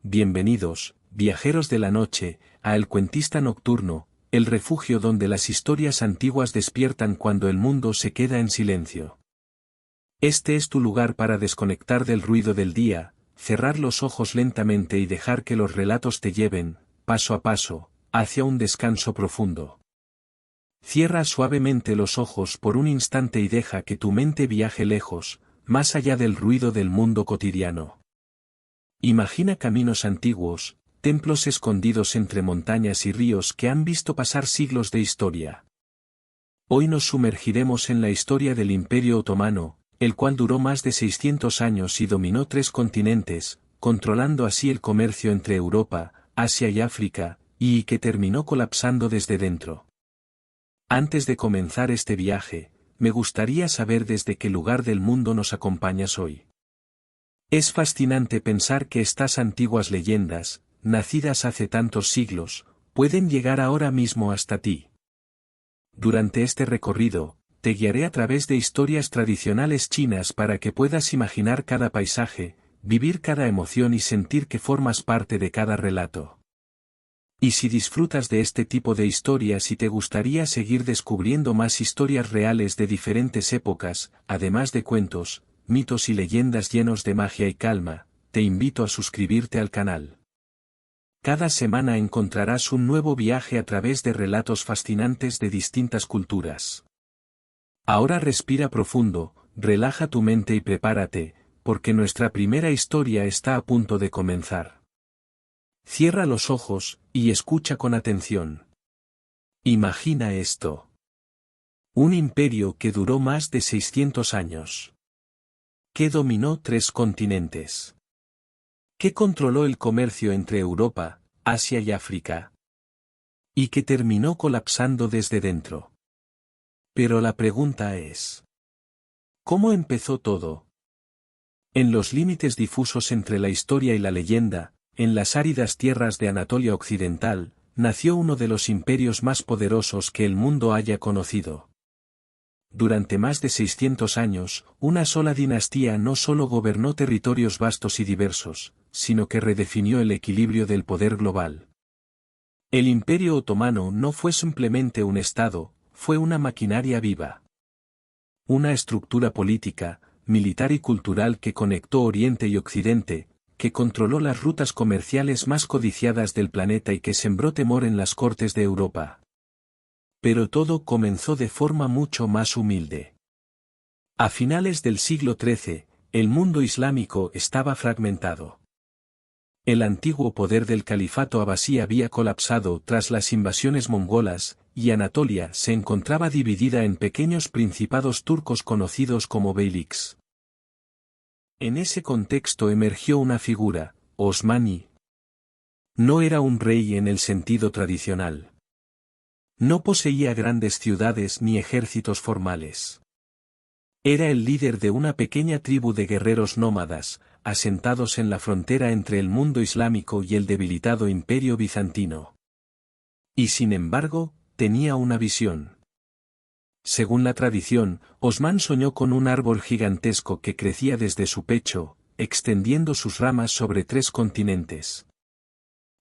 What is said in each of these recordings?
Bienvenidos, viajeros de la noche, a El Cuentista Nocturno, el refugio donde las historias antiguas despiertan cuando el mundo se queda en silencio. Este es tu lugar para desconectar del ruido del día, cerrar los ojos lentamente y dejar que los relatos te lleven, paso a paso, hacia un descanso profundo. Cierra suavemente los ojos por un instante y deja que tu mente viaje lejos, más allá del ruido del mundo cotidiano. Imagina caminos antiguos, templos escondidos entre montañas y ríos que han visto pasar siglos de historia. Hoy nos sumergiremos en la historia del Imperio Otomano, el cual duró más de 600 años y dominó 3 continentes, controlando así el comercio entre Europa, Asia y África, y que terminó colapsando desde dentro. Antes de comenzar este viaje, me gustaría saber desde qué lugar del mundo nos acompañas hoy. Es fascinante pensar que estas antiguas leyendas, nacidas hace tantos siglos, pueden llegar ahora mismo hasta ti. Durante este recorrido, te guiaré a través de historias tradicionales chinas para que puedas imaginar cada paisaje, vivir cada emoción y sentir que formas parte de cada relato. Y si disfrutas de este tipo de historias y te gustaría seguir descubriendo más historias reales de diferentes épocas, además de cuentos, mitos y leyendas llenos de magia y calma, te invito a suscribirte al canal. Cada semana encontrarás un nuevo viaje a través de relatos fascinantes de distintas culturas. Ahora respira profundo, relaja tu mente y prepárate, porque nuestra primera historia está a punto de comenzar. Cierra los ojos, y escucha con atención. Imagina esto. Un imperio que duró más de 600 años. Que dominó 3 continentes. Que controló el comercio entre Europa, Asia y África. Y que terminó colapsando desde dentro. Pero la pregunta es: ¿cómo empezó todo? En los límites difusos entre la historia y la leyenda, en las áridas tierras de Anatolia Occidental, nació uno de los imperios más poderosos que el mundo haya conocido. Durante más de 600 años, una sola dinastía no solo gobernó territorios vastos y diversos, sino que redefinió el equilibrio del poder global. El Imperio Otomano no fue simplemente un estado, fue una maquinaria viva. Una estructura política, militar y cultural que conectó Oriente y Occidente, que controló las rutas comerciales más codiciadas del planeta y que sembró temor en las cortes de Europa. Pero todo comenzó de forma mucho más humilde. A finales del siglo XIII, el mundo islámico estaba fragmentado. El antiguo poder del califato abasí había colapsado tras las invasiones mongolas, y Anatolia se encontraba dividida en pequeños principados turcos conocidos como beyliks. En ese contexto emergió una figura, Osmani. No era un rey en el sentido tradicional. No poseía grandes ciudades ni ejércitos formales. Era el líder de una pequeña tribu de guerreros nómadas, asentados en la frontera entre el mundo islámico y el debilitado imperio bizantino. Y sin embargo, tenía una visión. Según la tradición, Osmán soñó con un árbol gigantesco que crecía desde su pecho, extendiendo sus ramas sobre 3 continentes.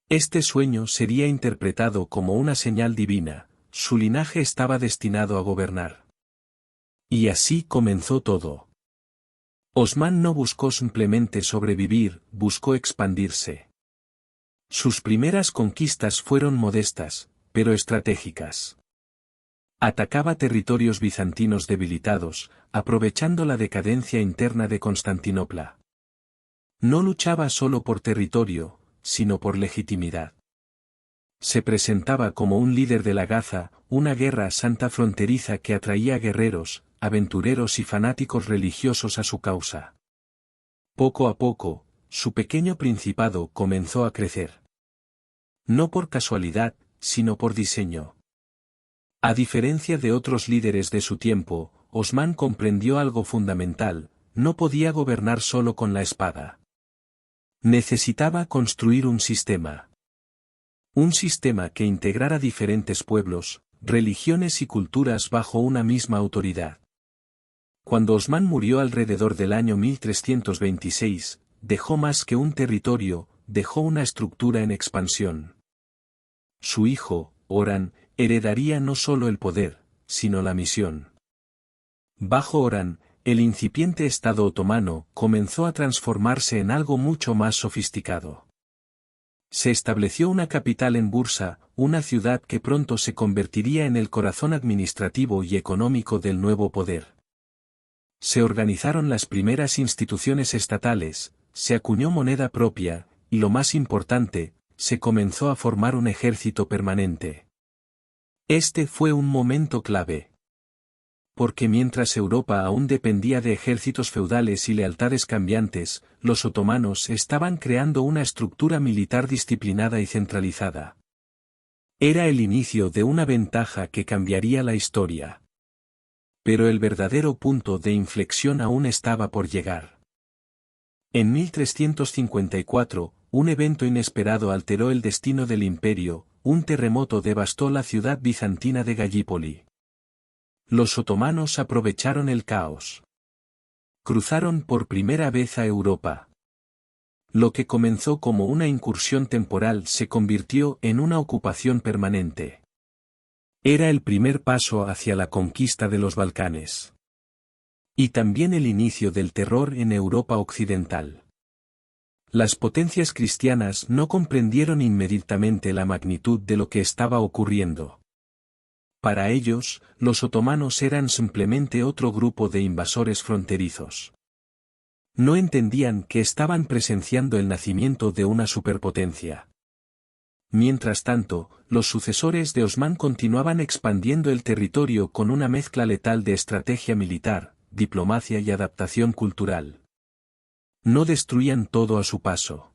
Este sueño sería interpretado como una señal divina. Su linaje estaba destinado a gobernar. Y así comenzó todo. Osmán no buscó simplemente sobrevivir, buscó expandirse. Sus primeras conquistas fueron modestas, pero estratégicas. Atacaba territorios bizantinos debilitados, aprovechando la decadencia interna de Constantinopla. No luchaba solo por territorio, sino por legitimidad. Se presentaba como un líder de la Gaza, una guerra santa fronteriza que atraía guerreros, aventureros y fanáticos religiosos a su causa. Poco a poco, su pequeño principado comenzó a crecer. No por casualidad, sino por diseño. A diferencia de otros líderes de su tiempo, Osmán comprendió algo fundamental: no podía gobernar solo con la espada. Necesitaba construir un sistema. Un sistema que integrara diferentes pueblos, religiones y culturas bajo una misma autoridad. Cuando Osmán murió alrededor del año 1326, dejó más que un territorio, dejó una estructura en expansión. Su hijo, Orhan, heredaría no solo el poder, sino la misión. Bajo Orhan, el incipiente Estado otomano comenzó a transformarse en algo mucho más sofisticado. Se estableció una capital en Bursa, una ciudad que pronto se convertiría en el corazón administrativo y económico del nuevo poder. Se organizaron las primeras instituciones estatales, se acuñó moneda propia, y lo más importante, se comenzó a formar un ejército permanente. Este fue un momento clave. Porque mientras Europa aún dependía de ejércitos feudales y lealtades cambiantes, los otomanos estaban creando una estructura militar disciplinada y centralizada. Era el inicio de una ventaja que cambiaría la historia. Pero el verdadero punto de inflexión aún estaba por llegar. En 1354, un evento inesperado alteró el destino del imperio, un terremoto devastó la ciudad bizantina de Gallipoli. Los otomanos aprovecharon el caos. Cruzaron por primera vez a Europa. Lo que comenzó como una incursión temporal se convirtió en una ocupación permanente. Era el primer paso hacia la conquista de los Balcanes. Y también el inicio del terror en Europa occidental. Las potencias cristianas no comprendieron inmediatamente la magnitud de lo que estaba ocurriendo. Para ellos, los otomanos eran simplemente otro grupo de invasores fronterizos. No entendían que estaban presenciando el nacimiento de una superpotencia. Mientras tanto, los sucesores de Osmán continuaban expandiendo el territorio con una mezcla letal de estrategia militar, diplomacia y adaptación cultural. No destruían todo a su paso.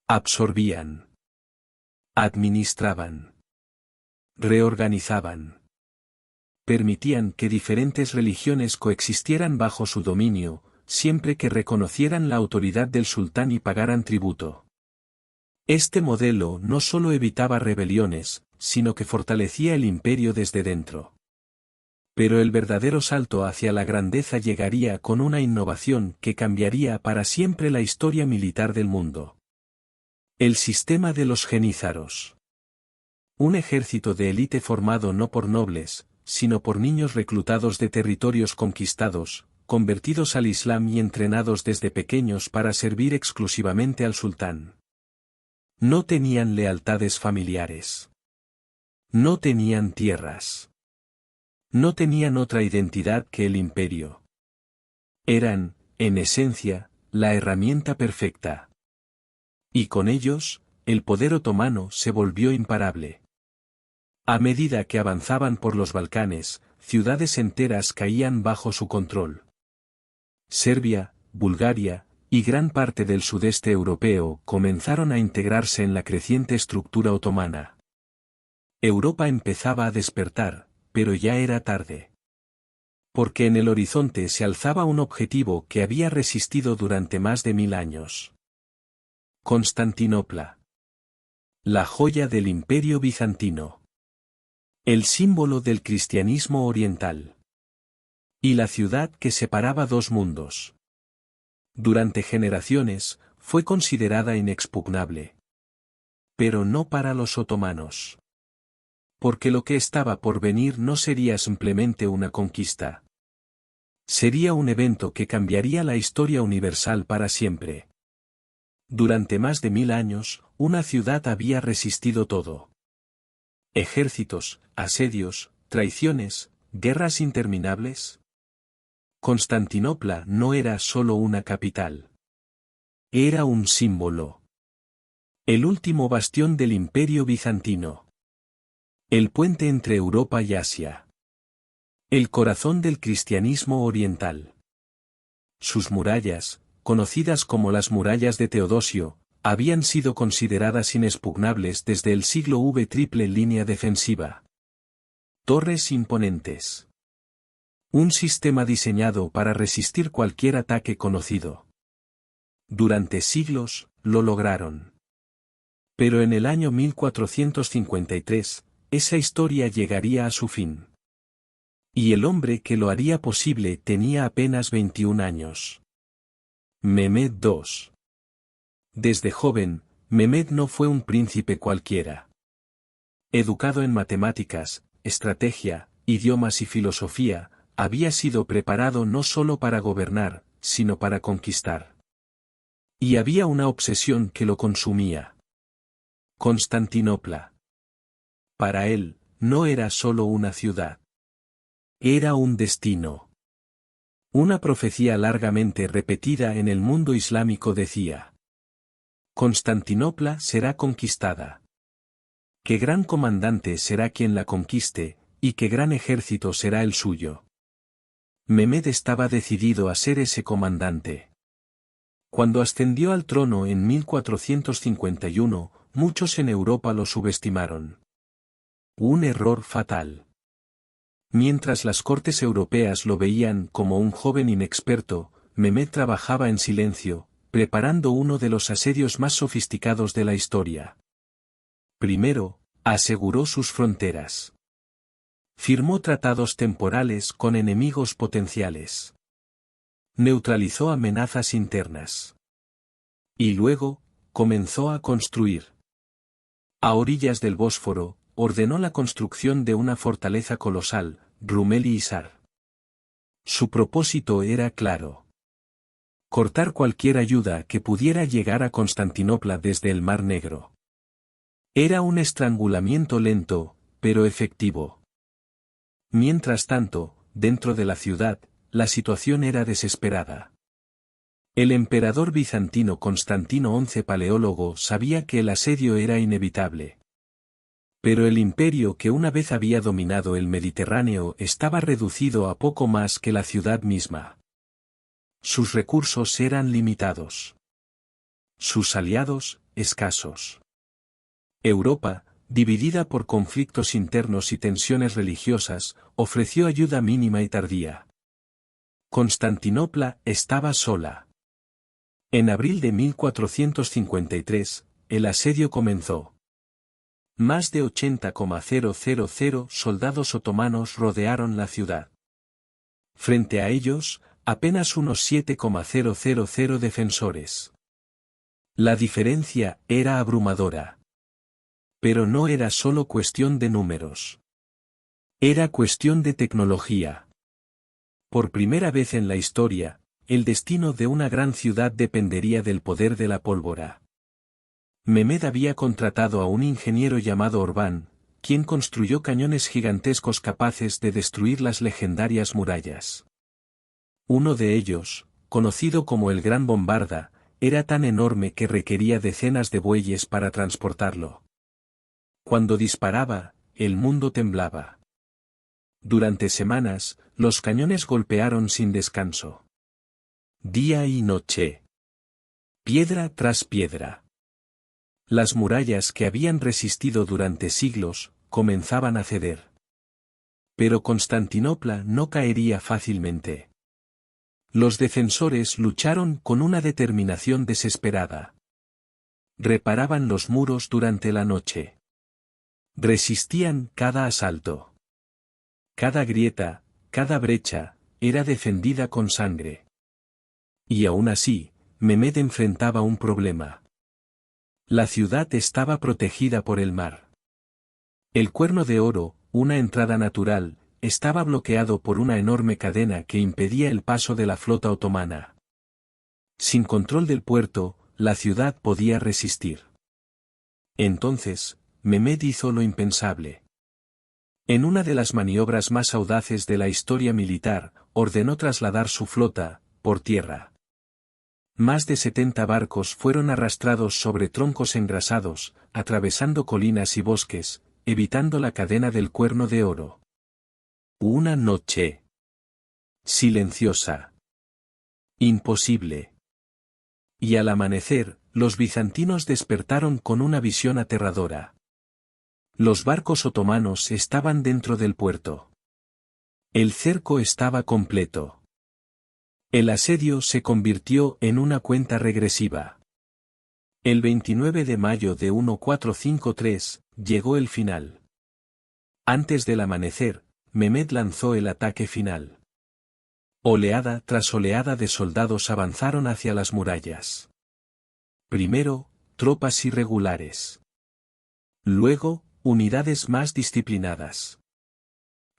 Absorbían. Administraban. Reorganizaban. Permitían que diferentes religiones coexistieran bajo su dominio, siempre que reconocieran la autoridad del sultán y pagaran tributo. Este modelo no solo evitaba rebeliones, sino que fortalecía el imperio desde dentro. Pero el verdadero salto hacia la grandeza llegaría con una innovación que cambiaría para siempre la historia militar del mundo. El sistema de los genízaros. Un ejército de élite formado no por nobles, sino por niños reclutados de territorios conquistados, convertidos al Islam y entrenados desde pequeños para servir exclusivamente al sultán. No tenían lealtades familiares. No tenían tierras. No tenían otra identidad que el imperio. Eran, en esencia, la herramienta perfecta. Y con ellos, el poder otomano se volvió imparable. A medida que avanzaban por los Balcanes, ciudades enteras caían bajo su control. Serbia, Bulgaria, y gran parte del sudeste europeo comenzaron a integrarse en la creciente estructura otomana. Europa empezaba a despertar, pero ya era tarde. Porque en el horizonte se alzaba un objetivo que había resistido durante más de 1000 años. Constantinopla. La joya del Imperio bizantino. El símbolo del cristianismo oriental. Y la ciudad que separaba dos mundos. Durante generaciones, fue considerada inexpugnable. Pero no para los otomanos. Porque lo que estaba por venir no sería simplemente una conquista. Sería un evento que cambiaría la historia universal para siempre. Durante más de 1000 años, una ciudad había resistido todo. Ejércitos, asedios, traiciones, guerras interminables. Constantinopla no era solo una capital. Era un símbolo. El último bastión del Imperio bizantino. El puente entre Europa y Asia. El corazón del cristianismo oriental. Sus murallas, conocidas como las murallas de Teodosio, habían sido consideradas inexpugnables desde el siglo V. Triple línea defensiva. Torres imponentes. Un sistema diseñado para resistir cualquier ataque conocido. Durante siglos, lo lograron. Pero en el año 1453, esa historia llegaría a su fin. Y el hombre que lo haría posible tenía apenas 21 años. Mehmed II. Desde joven, Mehmed no fue un príncipe cualquiera. Educado en matemáticas, estrategia, idiomas y filosofía, había sido preparado no solo para gobernar, sino para conquistar. Y había una obsesión que lo consumía. Constantinopla. Para él, no era solo una ciudad. Era un destino. Una profecía largamente repetida en el mundo islámico decía: Constantinopla será conquistada. Qué gran comandante será quien la conquiste, y qué gran ejército será el suyo. Mehmed estaba decidido a ser ese comandante. Cuando ascendió al trono en 1451, muchos en Europa lo subestimaron. Un error fatal. Mientras las cortes europeas lo veían como un joven inexperto, Mehmed trabajaba en silencio, preparando uno de los asedios más sofisticados de la historia. Primero, aseguró sus fronteras. Firmó tratados temporales con enemigos potenciales. Neutralizó amenazas internas. Y luego, comenzó a construir. A orillas del Bósforo, ordenó la construcción de una fortaleza colosal, Rumeli Hisar. Su propósito era claro: cortar cualquier ayuda que pudiera llegar a Constantinopla desde el Mar Negro. Era un estrangulamiento lento, pero efectivo. Mientras tanto, dentro de la ciudad, la situación era desesperada. El emperador bizantino Constantino XI Paleólogo sabía que el asedio era inevitable. Pero el imperio que una vez había dominado el Mediterráneo estaba reducido a poco más que la ciudad misma. Sus recursos eran limitados. Sus aliados, escasos. Europa, dividida por conflictos internos y tensiones religiosas, ofreció ayuda mínima y tardía. Constantinopla estaba sola. En abril de 1453, el asedio comenzó. Más de 80,000 soldados otomanos rodearon la ciudad. Frente a ellos, apenas unos 7,000 defensores. La diferencia era abrumadora. Pero no era solo cuestión de números. Era cuestión de tecnología. Por primera vez en la historia, el destino de una gran ciudad dependería del poder de la pólvora. Mehmed había contratado a un ingeniero llamado Orbán, quien construyó cañones gigantescos capaces de destruir las legendarias murallas. Uno de ellos, conocido como el Gran Bombarda, era tan enorme que requería decenas de bueyes para transportarlo. Cuando disparaba, el mundo temblaba. Durante semanas, los cañones golpearon sin descanso. Día y noche. Piedra tras piedra. Las murallas que habían resistido durante siglos, comenzaban a ceder. Pero Constantinopla no caería fácilmente. Los defensores lucharon con una determinación desesperada. Reparaban los muros durante la noche. Resistían cada asalto. Cada grieta, cada brecha, era defendida con sangre. Y aún así, Mehmed enfrentaba un problema. La ciudad estaba protegida por el mar. El Cuerno de Oro, una entrada natural, estaba bloqueado por una enorme cadena que impedía el paso de la flota otomana. Sin control del puerto, la ciudad podía resistir. Entonces, Mehmed hizo lo impensable. En una de las maniobras más audaces de la historia militar, ordenó trasladar su flota, por tierra. Más de 70 barcos fueron arrastrados sobre troncos engrasados, atravesando colinas y bosques, evitando la cadena del Cuerno de Oro. Una noche. Silenciosa. Imposible. Y al amanecer, los bizantinos despertaron con una visión aterradora. Los barcos otomanos estaban dentro del puerto. El cerco estaba completo. El asedio se convirtió en una cuenta regresiva. El 29 de mayo de 1453, llegó el final. Antes del amanecer, Mehmed lanzó el ataque final. Oleada tras oleada de soldados avanzaron hacia las murallas. Primero, tropas irregulares. Luego, unidades más disciplinadas.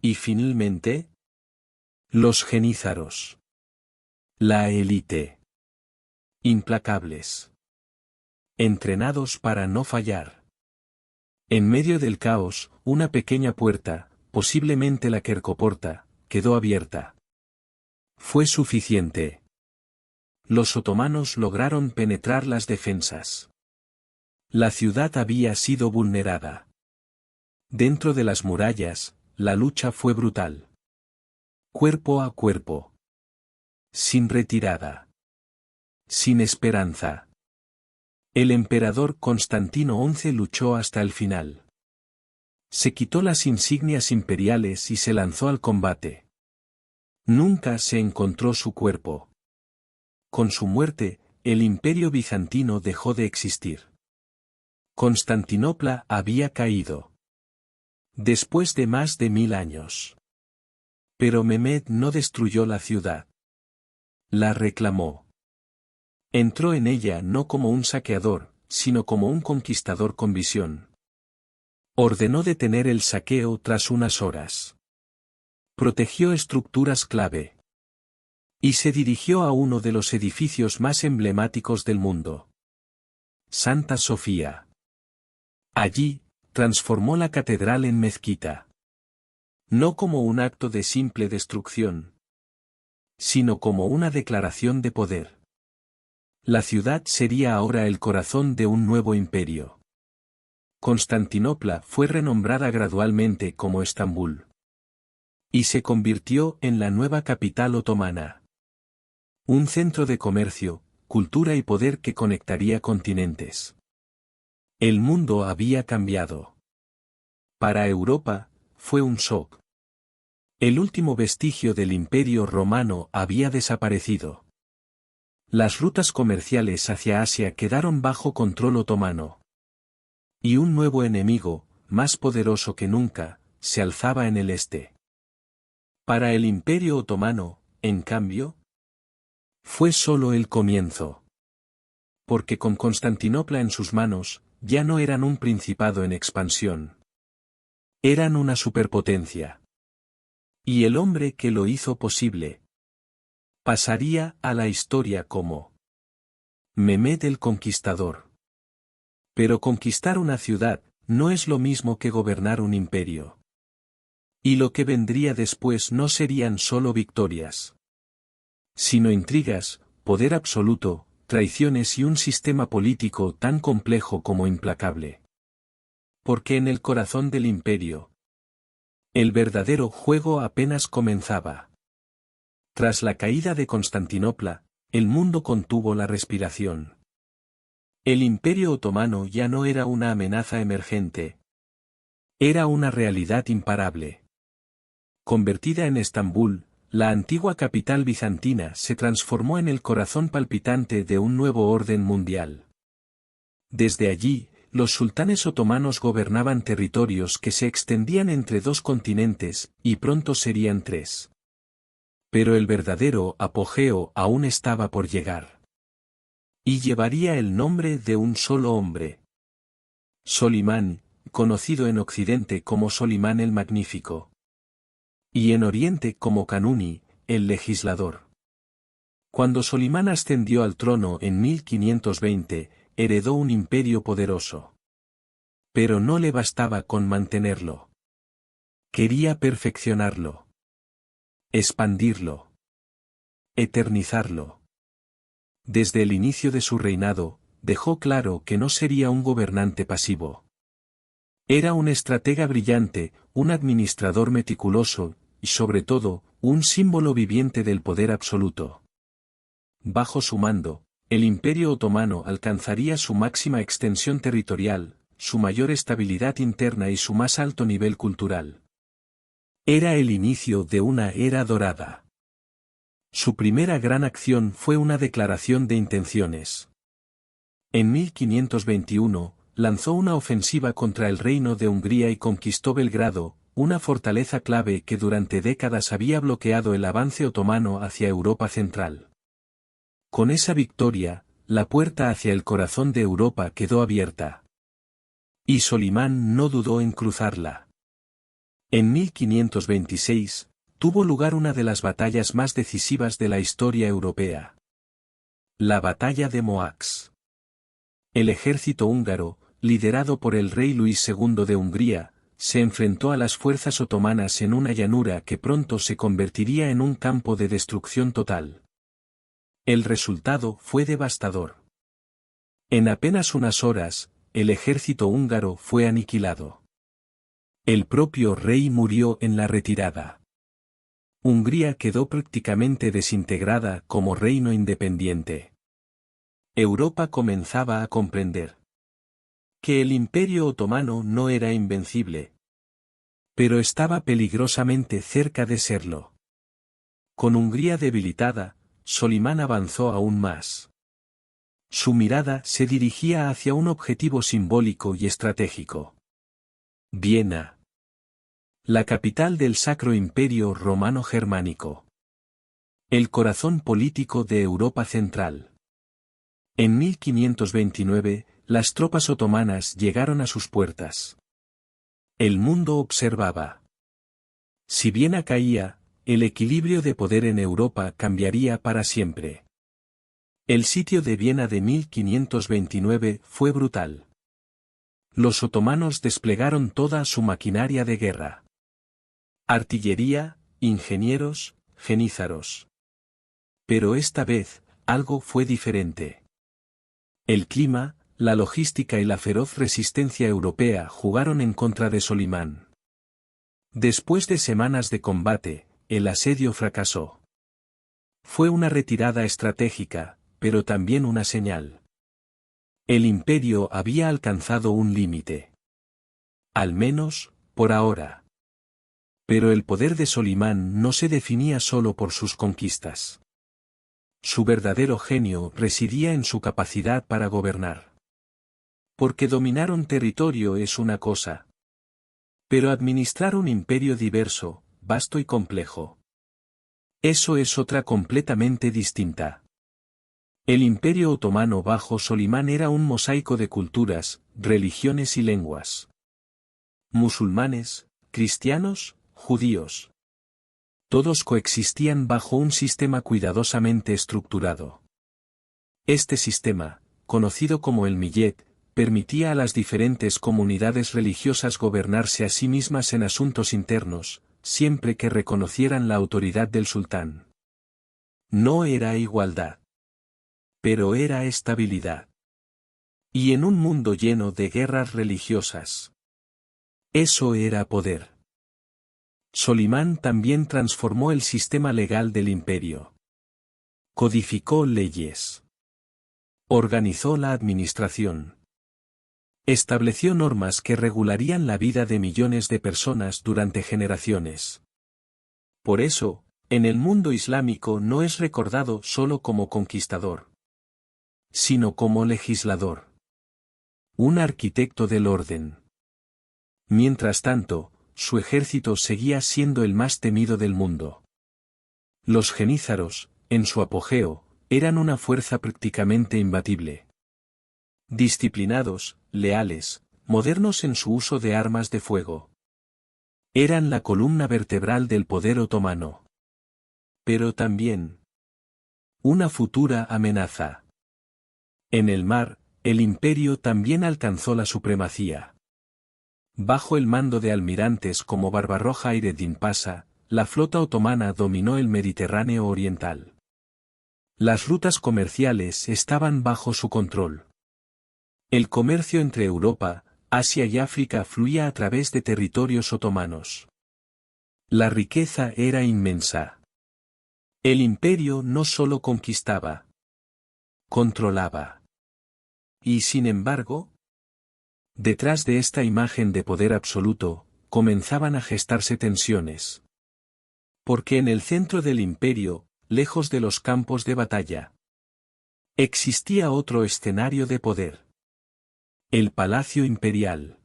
Y finalmente, los genízaros. La élite. Implacables. Entrenados para no fallar. En medio del caos, una pequeña puerta, posiblemente la Quercoporta, quedó abierta. Fue suficiente. Los otomanos lograron penetrar las defensas. La ciudad había sido vulnerada. Dentro de las murallas, la lucha fue brutal. Cuerpo a cuerpo. Sin retirada. Sin esperanza. El emperador Constantino XI luchó hasta el final. Se quitó las insignias imperiales y se lanzó al combate. Nunca se encontró su cuerpo. Con su muerte, el imperio bizantino dejó de existir. Constantinopla había caído. Después de más de 1000 años. Pero Mehmed no destruyó la ciudad. La reclamó. Entró en ella no como un saqueador, sino como un conquistador con visión. Ordenó detener el saqueo tras unas horas. Protegió estructuras clave. Y se dirigió a uno de los edificios más emblemáticos del mundo. Santa Sofía. Allí, transformó la catedral en mezquita. No como un acto de simple destrucción, sino como una declaración de poder. La ciudad sería ahora el corazón de un nuevo imperio. Constantinopla fue renombrada gradualmente como Estambul. Y se convirtió en la nueva capital otomana. Un centro de comercio, cultura y poder que conectaría continentes. El mundo había cambiado. Para Europa, fue un shock. El último vestigio del Imperio Romano había desaparecido. Las rutas comerciales hacia Asia quedaron bajo control otomano. Y un nuevo enemigo, más poderoso que nunca, se alzaba en el este. Para el Imperio Otomano, en cambio, fue solo el comienzo. Porque con Constantinopla en sus manos, ya no eran un principado en expansión. Eran una superpotencia. Y el hombre que lo hizo posible pasaría a la historia como Mehmed el Conquistador. Pero conquistar una ciudad no es lo mismo que gobernar un imperio. Y lo que vendría después no serían solo victorias, sino intrigas, poder absoluto, traiciones y un sistema político tan complejo como implacable. Porque en el corazón del imperio, el verdadero juego apenas comenzaba. Tras la caída de Constantinopla, el mundo contuvo la respiración. El Imperio Otomano ya no era una amenaza emergente. Era una realidad imparable. Convertida en Estambul, la antigua capital bizantina se transformó en el corazón palpitante de un nuevo orden mundial. Desde allí, los sultanes otomanos gobernaban territorios que se extendían entre 2 continentes, y pronto serían 3. Pero el verdadero apogeo aún estaba por llegar. Y llevaría el nombre de un solo hombre. Solimán, conocido en Occidente como Solimán el Magnífico. Y en Oriente como Kanuni, el legislador. Cuando Solimán ascendió al trono en 1520, heredó un imperio poderoso. Pero no le bastaba con mantenerlo. Quería perfeccionarlo. Expandirlo. Eternizarlo. Desde el inicio de su reinado, dejó claro que no sería un gobernante pasivo. Era un estratega brillante, un administrador meticuloso, y sobre todo, un símbolo viviente del poder absoluto. Bajo su mando, el Imperio Otomano alcanzaría su máxima extensión territorial, su mayor estabilidad interna y su más alto nivel cultural. Era el inicio de una era dorada. Su primera gran acción fue una declaración de intenciones. En 1521, lanzó una ofensiva contra el Reino de Hungría y conquistó Belgrado, una fortaleza clave que durante décadas había bloqueado el avance otomano hacia Europa central. Con esa victoria, la puerta hacia el corazón de Europa quedó abierta. Y Solimán no dudó en cruzarla. En 1526, tuvo lugar una de las batallas más decisivas de la historia europea. La batalla de Mohacs. El ejército húngaro, liderado por el rey Luis II de Hungría, se enfrentó a las fuerzas otomanas en una llanura que pronto se convertiría en un campo de destrucción total. El resultado fue devastador. En apenas unas horas, el ejército húngaro fue aniquilado. El propio rey murió en la retirada. Hungría quedó prácticamente desintegrada como reino independiente. Europa comenzaba a comprender que el Imperio Otomano no era invencible, pero estaba peligrosamente cerca de serlo. Con Hungría debilitada, Solimán avanzó aún más. Su mirada se dirigía hacia un objetivo simbólico y estratégico. Viena. La capital del Sacro Imperio Romano Germánico. El corazón político de Europa Central. En 1529, las tropas otomanas llegaron a sus puertas. El mundo observaba. Si Viena caía, el equilibrio de poder en Europa cambiaría para siempre. El sitio de Viena de 1529 fue brutal. Los otomanos desplegaron toda su maquinaria de guerra. Artillería, ingenieros, jenízaros. Pero esta vez, algo fue diferente. El clima, la logística y la feroz resistencia europea jugaron en contra de Solimán. Después de semanas de combate, el asedio fracasó. Fue una retirada estratégica, pero también una señal. El imperio había alcanzado un límite. Al menos, por ahora. Pero el poder de Solimán no se definía solo por sus conquistas. Su verdadero genio residía en su capacidad para gobernar. Porque dominar un territorio es una cosa. Pero administrar un imperio diverso, vasto y complejo. Eso es otra completamente distinta. El Imperio Otomano bajo Solimán era un mosaico de culturas, religiones y lenguas. Musulmanes, cristianos, judíos. Todos coexistían bajo un sistema cuidadosamente estructurado. Este sistema, conocido como el millet, permitía a las diferentes comunidades religiosas gobernarse a sí mismas en asuntos internos, siempre que reconocieran la autoridad del sultán. No era igualdad. Pero era estabilidad. Y en un mundo lleno de guerras religiosas. Eso era poder. Solimán también transformó el sistema legal del imperio. Codificó leyes. Organizó la administración. Estableció normas que regularían la vida de millones de personas durante generaciones. Por eso, en el mundo islámico no es recordado solo como conquistador, sino como legislador. Un arquitecto del orden. Mientras tanto, su ejército seguía siendo el más temido del mundo. Los jenízaros, en su apogeo, eran una fuerza prácticamente imbatible. Disciplinados, leales, modernos en su uso de armas de fuego. Eran la columna vertebral del poder otomano. Pero también una futura amenaza. En el mar, el imperio también alcanzó la supremacía. Bajo el mando de almirantes como Barbarroja y Hayreddin Pasha, la flota otomana dominó el Mediterráneo oriental. Las rutas comerciales estaban bajo su control. El comercio entre Europa, Asia y África fluía a través de territorios otomanos. La riqueza era inmensa. El imperio no solo conquistaba, controlaba. Y sin embargo, detrás de esta imagen de poder absoluto, comenzaban a gestarse tensiones. Porque en el centro del imperio, lejos de los campos de batalla, existía otro escenario de poder. El Palacio Imperial.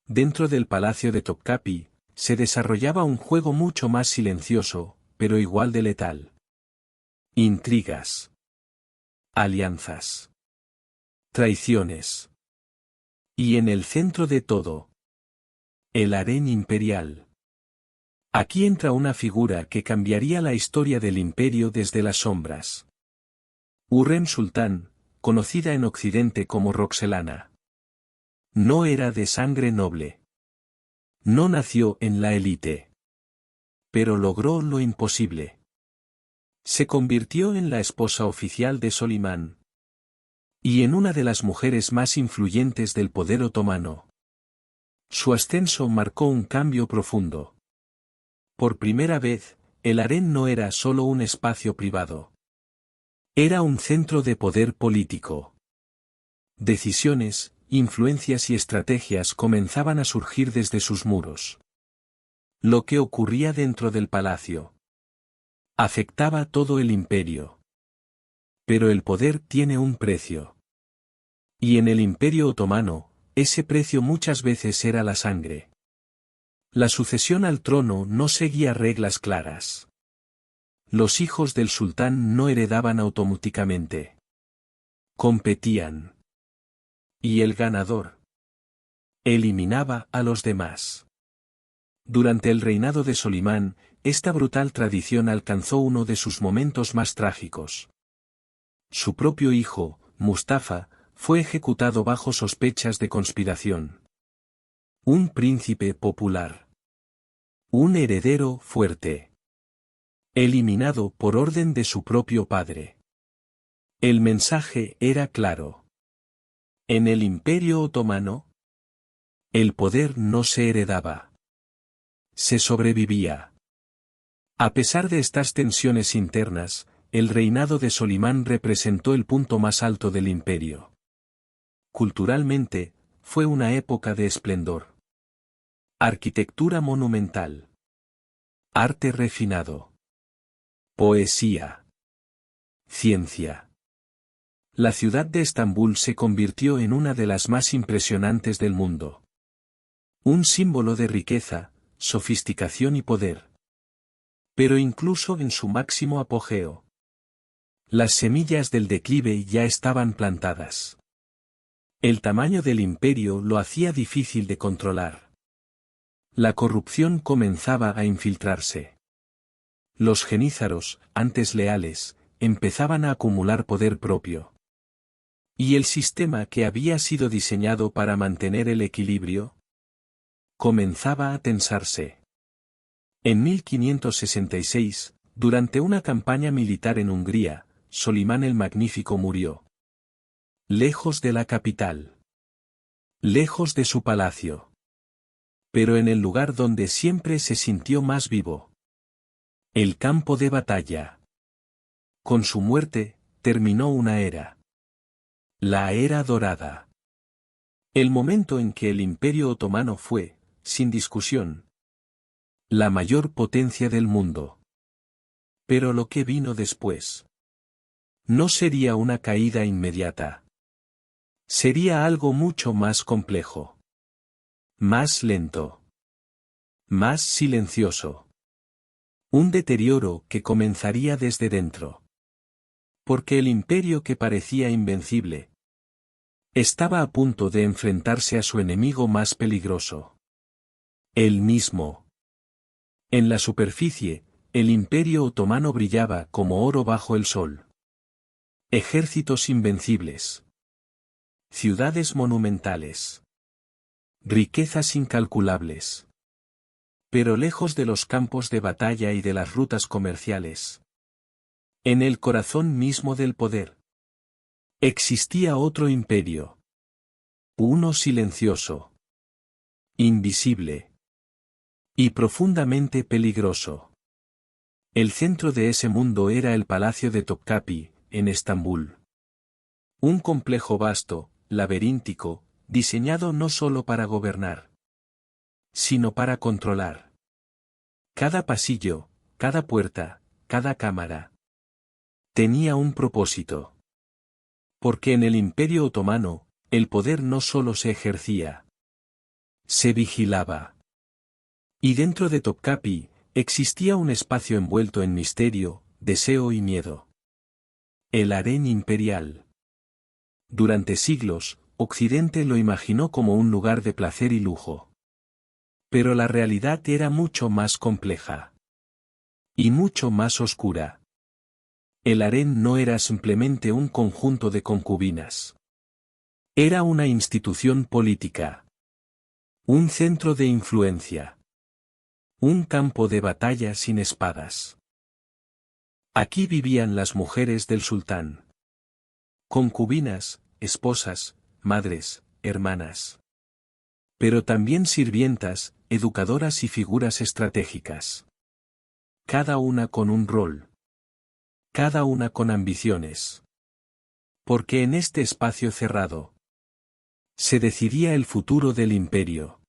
Dentro del Palacio de Topkapi, se desarrollaba un juego mucho más silencioso, pero igual de letal. Intrigas. alianzas, traiciones. Y en el centro de todo, el harén imperial. Aquí entra una figura que cambiaría la historia del imperio desde las sombras. Hurrem Sultán, conocida en Occidente como Roxelana. No era de sangre noble. No nació en la élite. Pero logró lo imposible. Se convirtió en la esposa oficial de Solimán. Y en una de las mujeres más influyentes del poder otomano. Su ascenso marcó un cambio profundo. Por primera vez, el harén no era solo un espacio privado. Era un centro de poder político. Decisiones, influencias y estrategias comenzaban a surgir desde sus muros. Lo que ocurría dentro del palacio afectaba todo el imperio. Pero el poder tiene un precio. Y en el Imperio Otomano, ese precio muchas veces era la sangre. La sucesión al trono no seguía reglas claras. Los hijos del sultán no heredaban automáticamente. Competían. Y el ganador eliminaba a los demás. Durante el reinado de Solimán, esta brutal tradición alcanzó uno de sus momentos más trágicos. Su propio hijo, Mustafa, fue ejecutado bajo sospechas de conspiración. Un príncipe popular. Un heredero fuerte. Eliminado por orden de su propio padre. El mensaje era claro. En el Imperio Otomano, el poder no se heredaba. Se sobrevivía. A pesar de estas tensiones internas, el reinado de Solimán representó el punto más alto del imperio. Culturalmente, fue una época de esplendor. Arquitectura monumental. Arte refinado. Poesía. Ciencia. La ciudad de Estambul se convirtió en una de las más impresionantes del mundo. Un símbolo de riqueza, sofisticación y poder. Pero incluso en su máximo apogeo, las semillas del declive ya estaban plantadas. El tamaño del imperio lo hacía difícil de controlar. La corrupción comenzaba a infiltrarse. Los genízaros, antes leales, empezaban a acumular poder propio. ¿Y el sistema que había sido diseñado para mantener el equilibrio? Comenzaba a tensarse. En 1566, durante una campaña militar en Hungría, Solimán el Magnífico murió. Lejos de la capital. Lejos de su palacio. Pero en el lugar donde siempre se sintió más vivo. El campo de batalla. Con su muerte, terminó una era. La era dorada. El momento en que el Imperio Otomano fue, sin discusión, la mayor potencia del mundo. Pero lo que vino después no sería una caída inmediata. Sería algo mucho más complejo. Más lento. Más silencioso. Un deterioro que comenzaría desde dentro. Porque el imperio que parecía invencible estaba a punto de enfrentarse a su enemigo más peligroso. Él mismo. En la superficie, el Imperio Otomano brillaba como oro bajo el sol. Ejércitos invencibles. Ciudades monumentales. Riquezas incalculables. Pero lejos de los campos de batalla y de las rutas comerciales. En el corazón mismo del poder. Existía otro imperio. Uno silencioso. Invisible. Y profundamente peligroso. El centro de ese mundo era el Palacio de Topkapi, en Estambul. Un complejo vasto, laberíntico, diseñado no solo para gobernar, sino para controlar. Cada pasillo, cada puerta, cada cámara, tenía un propósito. Porque en el Imperio Otomano, el poder no solo se ejercía, se vigilaba. Y dentro de Topkapi, existía un espacio envuelto en misterio, deseo y miedo. El harén imperial. Durante siglos, Occidente lo imaginó como un lugar de placer y lujo. Pero la realidad era mucho más compleja. Y mucho más oscura. El harén no era simplemente un conjunto de concubinas. Era una institución política. Un centro de influencia. Un campo de batalla sin espadas. Aquí vivían las mujeres del sultán. Concubinas, esposas, madres, hermanas. Pero también sirvientas, educadoras y figuras estratégicas. Cada una con un rol. Cada una con ambiciones. Porque en este espacio cerrado se decidía el futuro del imperio.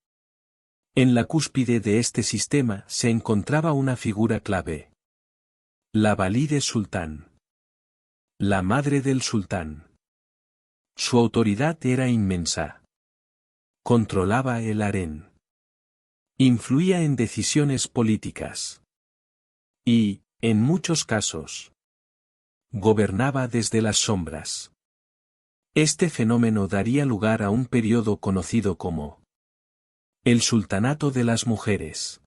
En la cúspide de este sistema se encontraba una figura clave. La valide sultán. La madre del sultán. Su autoridad era inmensa. Controlaba el harén. Influía en decisiones políticas. Y, en muchos casos, gobernaba desde las sombras. Este fenómeno daría lugar a un periodo conocido como el Sultanato de las Mujeres.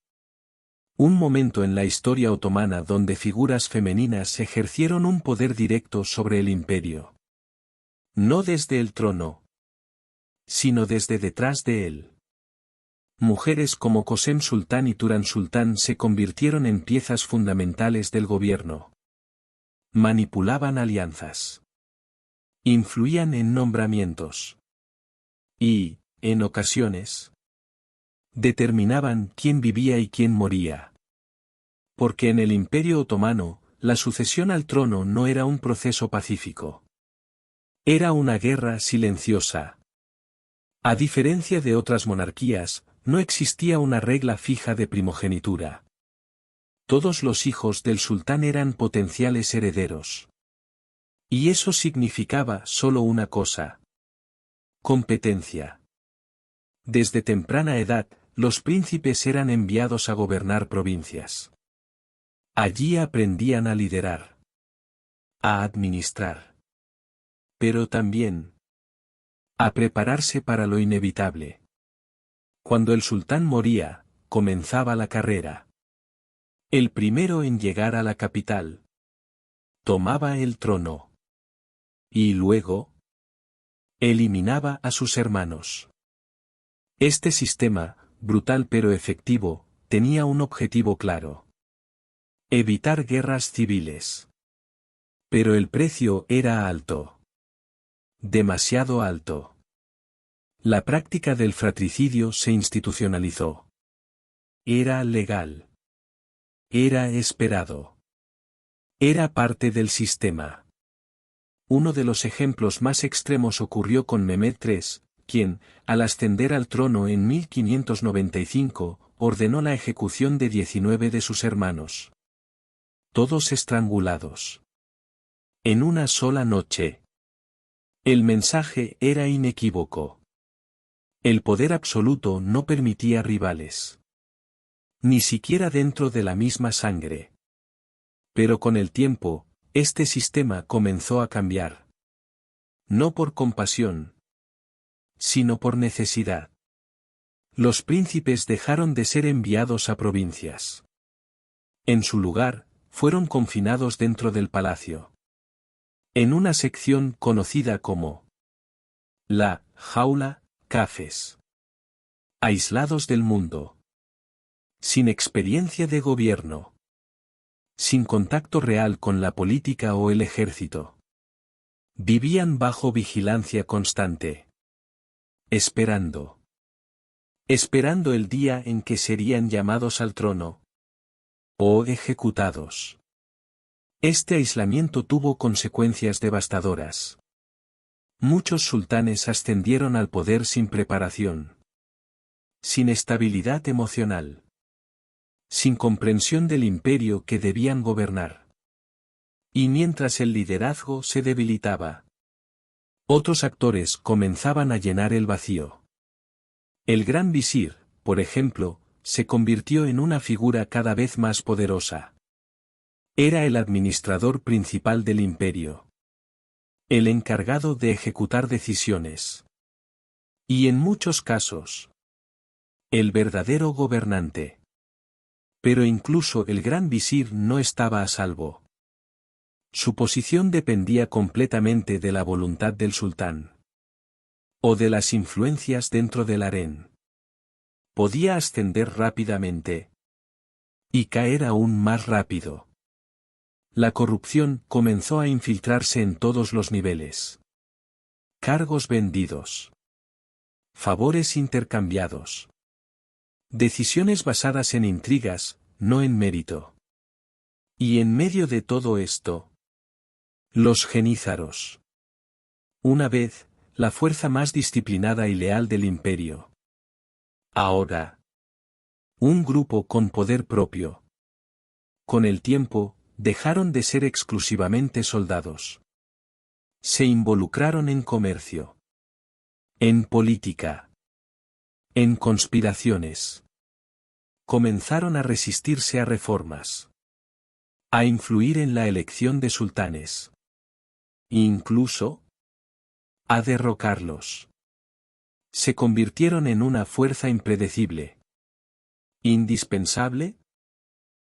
Un momento en la historia otomana donde figuras femeninas ejercieron un poder directo sobre el imperio. No desde el trono, sino desde detrás de él. Mujeres como Kösem Sultán y Turan Sultán se convirtieron en piezas fundamentales del gobierno. Manipulaban alianzas. Influían en nombramientos. Y, en ocasiones, determinaban quién vivía y quién moría. Porque en el Imperio Otomano, la sucesión al trono no era un proceso pacífico. Era una guerra silenciosa. A diferencia de otras monarquías, no existía una regla fija de primogenitura. Todos los hijos del sultán eran potenciales herederos. Y eso significaba solo una cosa: competencia. Desde temprana edad, los príncipes eran enviados a gobernar provincias. Allí aprendían a liderar. A administrar. Pero también a prepararse para lo inevitable. Cuando el sultán moría, comenzaba la carrera. El primero en llegar a la capital tomaba el trono. Y luego eliminaba a sus hermanos. Este sistema, brutal pero efectivo, tenía un objetivo claro: evitar guerras civiles. Pero el precio era alto. Demasiado alto. La práctica del fratricidio se institucionalizó. Era legal. Era esperado. Era parte del sistema. Uno de los ejemplos más extremos ocurrió con Mehmed III, quien, al ascender al trono en 1595, ordenó la ejecución de 19 de sus hermanos. Todos estrangulados. En una sola noche. El mensaje era inequívoco. El poder absoluto no permitía rivales. Ni siquiera dentro de la misma sangre. Pero con el tiempo, este sistema comenzó a cambiar. No por compasión, sino por necesidad. Los príncipes dejaron de ser enviados a provincias. En su lugar, fueron confinados dentro del palacio. En una sección conocida como la jaula, cafés. Aislados del mundo. Sin experiencia de gobierno. Sin contacto real con la política o el ejército. Vivían bajo vigilancia constante. Esperando. Esperando el día en que serían llamados al trono. O ejecutados. Este aislamiento tuvo consecuencias devastadoras. Muchos sultanes ascendieron al poder sin preparación. Sin estabilidad emocional. Sin comprensión del imperio que debían gobernar. Y mientras el liderazgo se debilitaba, otros actores comenzaban a llenar el vacío. El gran visir, por ejemplo, se convirtió en una figura cada vez más poderosa. Era el administrador principal del imperio. el encargado de ejecutar decisiones. Y en muchos casos, el verdadero gobernante. Pero incluso el gran visir no estaba a salvo. Su posición dependía completamente de la voluntad del sultán. O de las influencias dentro del harén. Podía ascender rápidamente. Y caer aún más rápido. La corrupción comenzó a infiltrarse en todos los niveles. Cargos vendidos. Favores intercambiados. Decisiones basadas en intrigas, no en mérito. Y en medio de todo esto, los genízaros. Una vez, la fuerza más disciplinada y leal del imperio. Ahora, un grupo con poder propio. Con el tiempo, dejaron de ser exclusivamente soldados. Se involucraron en comercio. En política. En conspiraciones. Comenzaron a resistirse a reformas. A influir en la elección de sultanes. Incluso, a derrocarlos. Se convirtieron en una fuerza impredecible. Indispensable,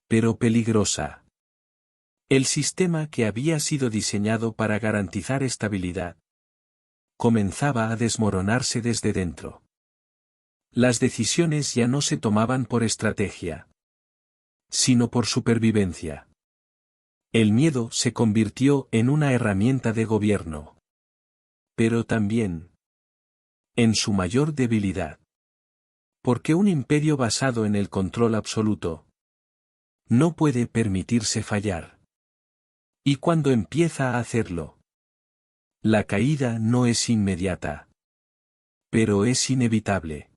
pero peligrosa. El sistema que había sido diseñado para garantizar estabilidad comenzaba a desmoronarse desde dentro. Las decisiones ya no se tomaban por estrategia, sino por supervivencia. El miedo se convirtió en una herramienta de gobierno. Pero también en su mayor debilidad. Porque un imperio basado en el control absoluto no puede permitirse fallar. Y cuando empieza a hacerlo, la caída no es inmediata, pero es inevitable.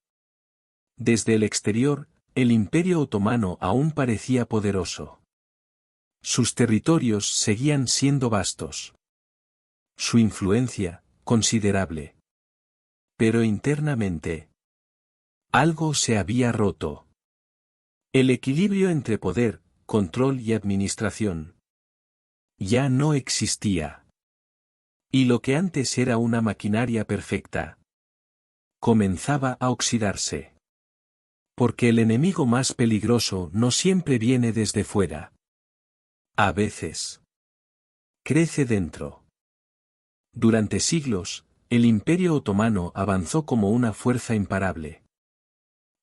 Desde el exterior, el Imperio Otomano aún parecía poderoso. Sus territorios seguían siendo vastos. Su influencia, considerable. Pero internamente, algo se había roto. El equilibrio entre poder, control y administración ya no existía. Y lo que antes era una maquinaria perfecta comenzaba a oxidarse. Porque el enemigo más peligroso no siempre viene desde fuera. A veces, crece dentro. Durante siglos, el Imperio Otomano avanzó como una fuerza imparable.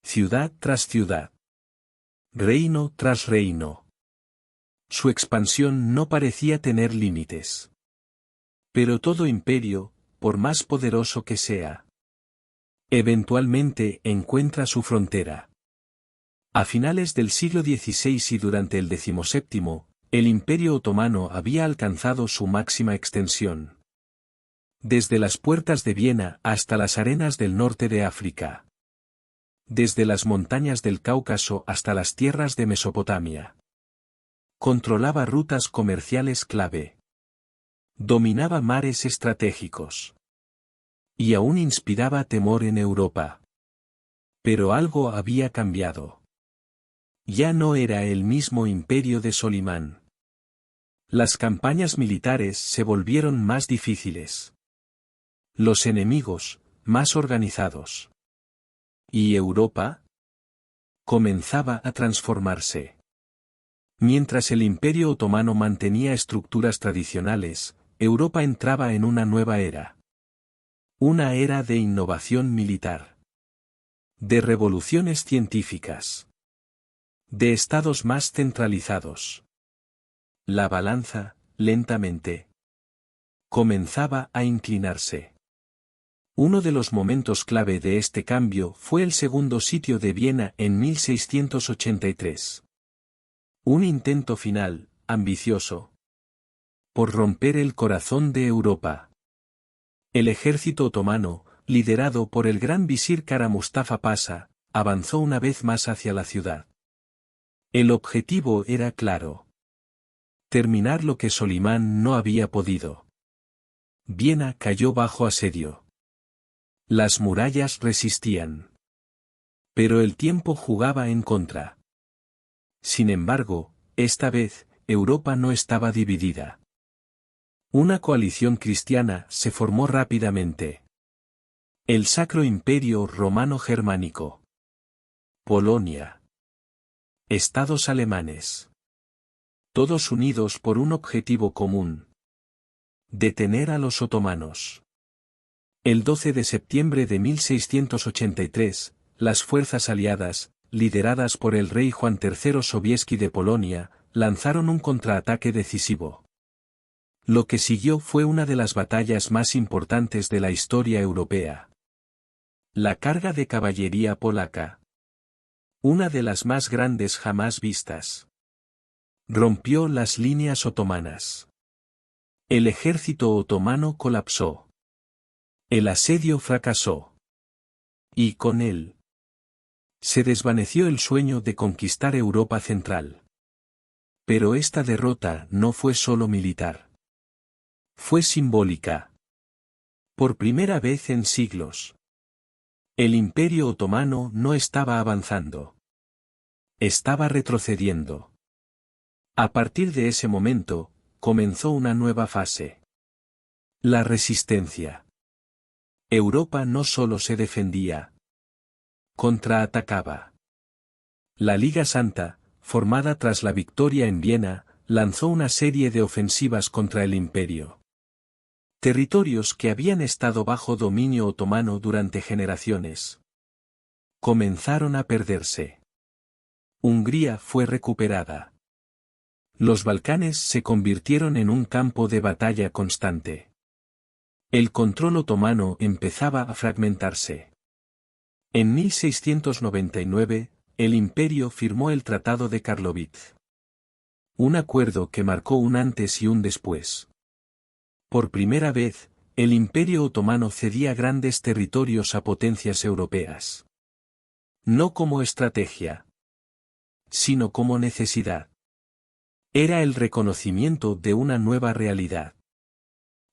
Ciudad tras ciudad. Reino tras reino. Su expansión no parecía tener límites. Pero todo imperio, por más poderoso que sea, eventualmente encuentra su frontera. A finales del siglo XVI y durante el XVII, el Imperio Otomano había alcanzado su máxima extensión. Desde las puertas de Viena hasta las arenas del norte de África. Desde las montañas del Cáucaso hasta las tierras de Mesopotamia. Controlaba rutas comerciales clave. Dominaba mares estratégicos. Y aún inspiraba temor en Europa. Pero algo había cambiado. Ya no era el mismo imperio de Solimán. Las campañas militares se volvieron más difíciles. Los enemigos, más organizados. ¿Y Europa? Comenzaba a transformarse. Mientras el Imperio Otomano mantenía estructuras tradicionales, Europa entraba en una nueva era. Una era de innovación militar. De revoluciones científicas. De estados más centralizados. La balanza, lentamente, comenzaba a inclinarse. Uno de los momentos clave de este cambio fue el segundo sitio de Viena en 1683. Un intento final, ambicioso, por romper el corazón de Europa. El ejército otomano, liderado por el gran visir Kara Mustafa Pasha, avanzó una vez más hacia la ciudad. El objetivo era claro. Terminar lo que Solimán no había podido. Viena cayó bajo asedio. Las murallas resistían. Pero el tiempo jugaba en contra. Sin embargo, esta vez, Europa no estaba dividida. Una coalición cristiana se formó rápidamente. El Sacro Imperio Romano Germánico. Polonia. Estados alemanes. Todos unidos por un objetivo común. Detener a los otomanos. El 12 de septiembre de 1683, las fuerzas aliadas, lideradas por el rey Juan III Sobieski de Polonia, lanzaron un contraataque decisivo. Lo que siguió fue una de las batallas más importantes de la historia europea. La carga de caballería polaca. Una de las más grandes jamás vistas. Rompió las líneas otomanas. El ejército otomano colapsó. El asedio fracasó. Y con él se desvaneció el sueño de conquistar Europa central. Pero esta derrota no fue solo militar. Fue simbólica. Por primera vez en siglos. El Imperio Otomano no estaba avanzando. Estaba retrocediendo. A partir de ese momento, comenzó una nueva fase. La resistencia. Europa no solo se defendía. Contraatacaba. La Liga Santa, formada tras la victoria en Viena, lanzó una serie de ofensivas contra el imperio. Territorios que habían estado bajo dominio otomano durante generaciones comenzaron a perderse. Hungría fue recuperada. Los Balcanes se convirtieron en un campo de batalla constante. El control otomano empezaba a fragmentarse. En 1699, el imperio firmó el Tratado de Karlowitz. Un acuerdo que marcó un antes y un después. Por primera vez, el Imperio Otomano cedía grandes territorios a potencias europeas. No como estrategia, sino como necesidad. Era el reconocimiento de una nueva realidad.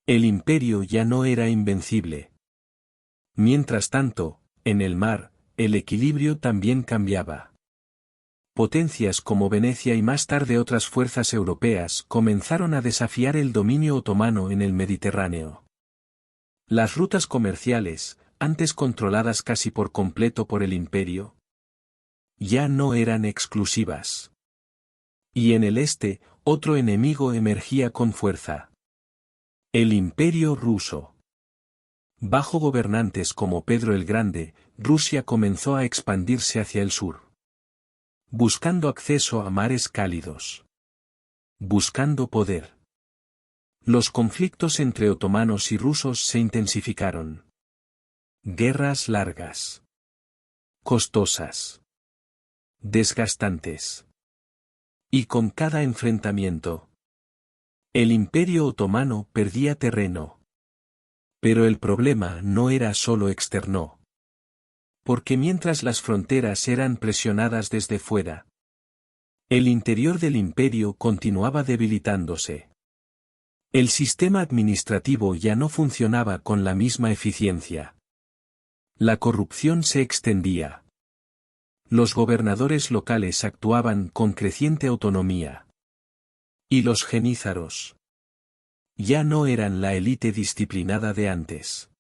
El imperio ya no era invencible. Mientras tanto, en el mar, el equilibrio también cambiaba. Potencias como Venecia y más tarde otras fuerzas europeas comenzaron a desafiar el dominio otomano en el Mediterráneo. Las rutas comerciales, antes controladas casi por completo por el imperio, ya no eran exclusivas. Y en el este, otro enemigo emergía con fuerza. El Imperio ruso. Bajo gobernantes como Pedro el Grande, Rusia comenzó a expandirse hacia el sur. Buscando acceso a mares cálidos. Buscando poder. Los conflictos entre otomanos y rusos se intensificaron. Guerras largas. Costosas. Desgastantes. Y con cada enfrentamiento, el Imperio Otomano perdía terreno. Pero el problema no era solo externo. Porque mientras las fronteras eran presionadas desde fuera, el interior del imperio continuaba debilitándose. El sistema administrativo ya no funcionaba con la misma eficiencia. La corrupción se extendía. Los gobernadores locales actuaban con creciente autonomía. Y los genízaros ya no eran la élite disciplinada de antes.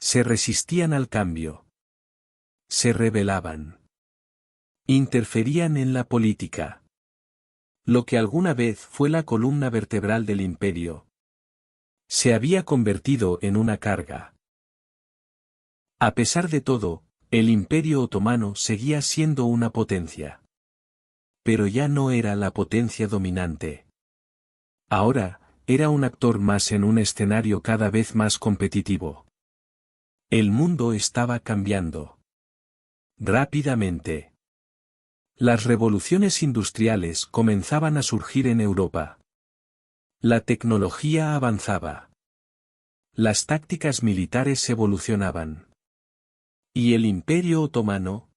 Se resistían al cambio. Se rebelaban. Interferían en la política. Lo que alguna vez fue la columna vertebral del imperio se había convertido en una carga. A pesar de todo, el Imperio Otomano seguía siendo una potencia. Pero ya no era la potencia dominante. Ahora, era un actor más en un escenario cada vez más competitivo. El mundo estaba cambiando. Rápidamente. Las revoluciones industriales comenzaban a surgir en Europa. La tecnología avanzaba. Las tácticas militares evolucionaban. Y el Imperio Otomano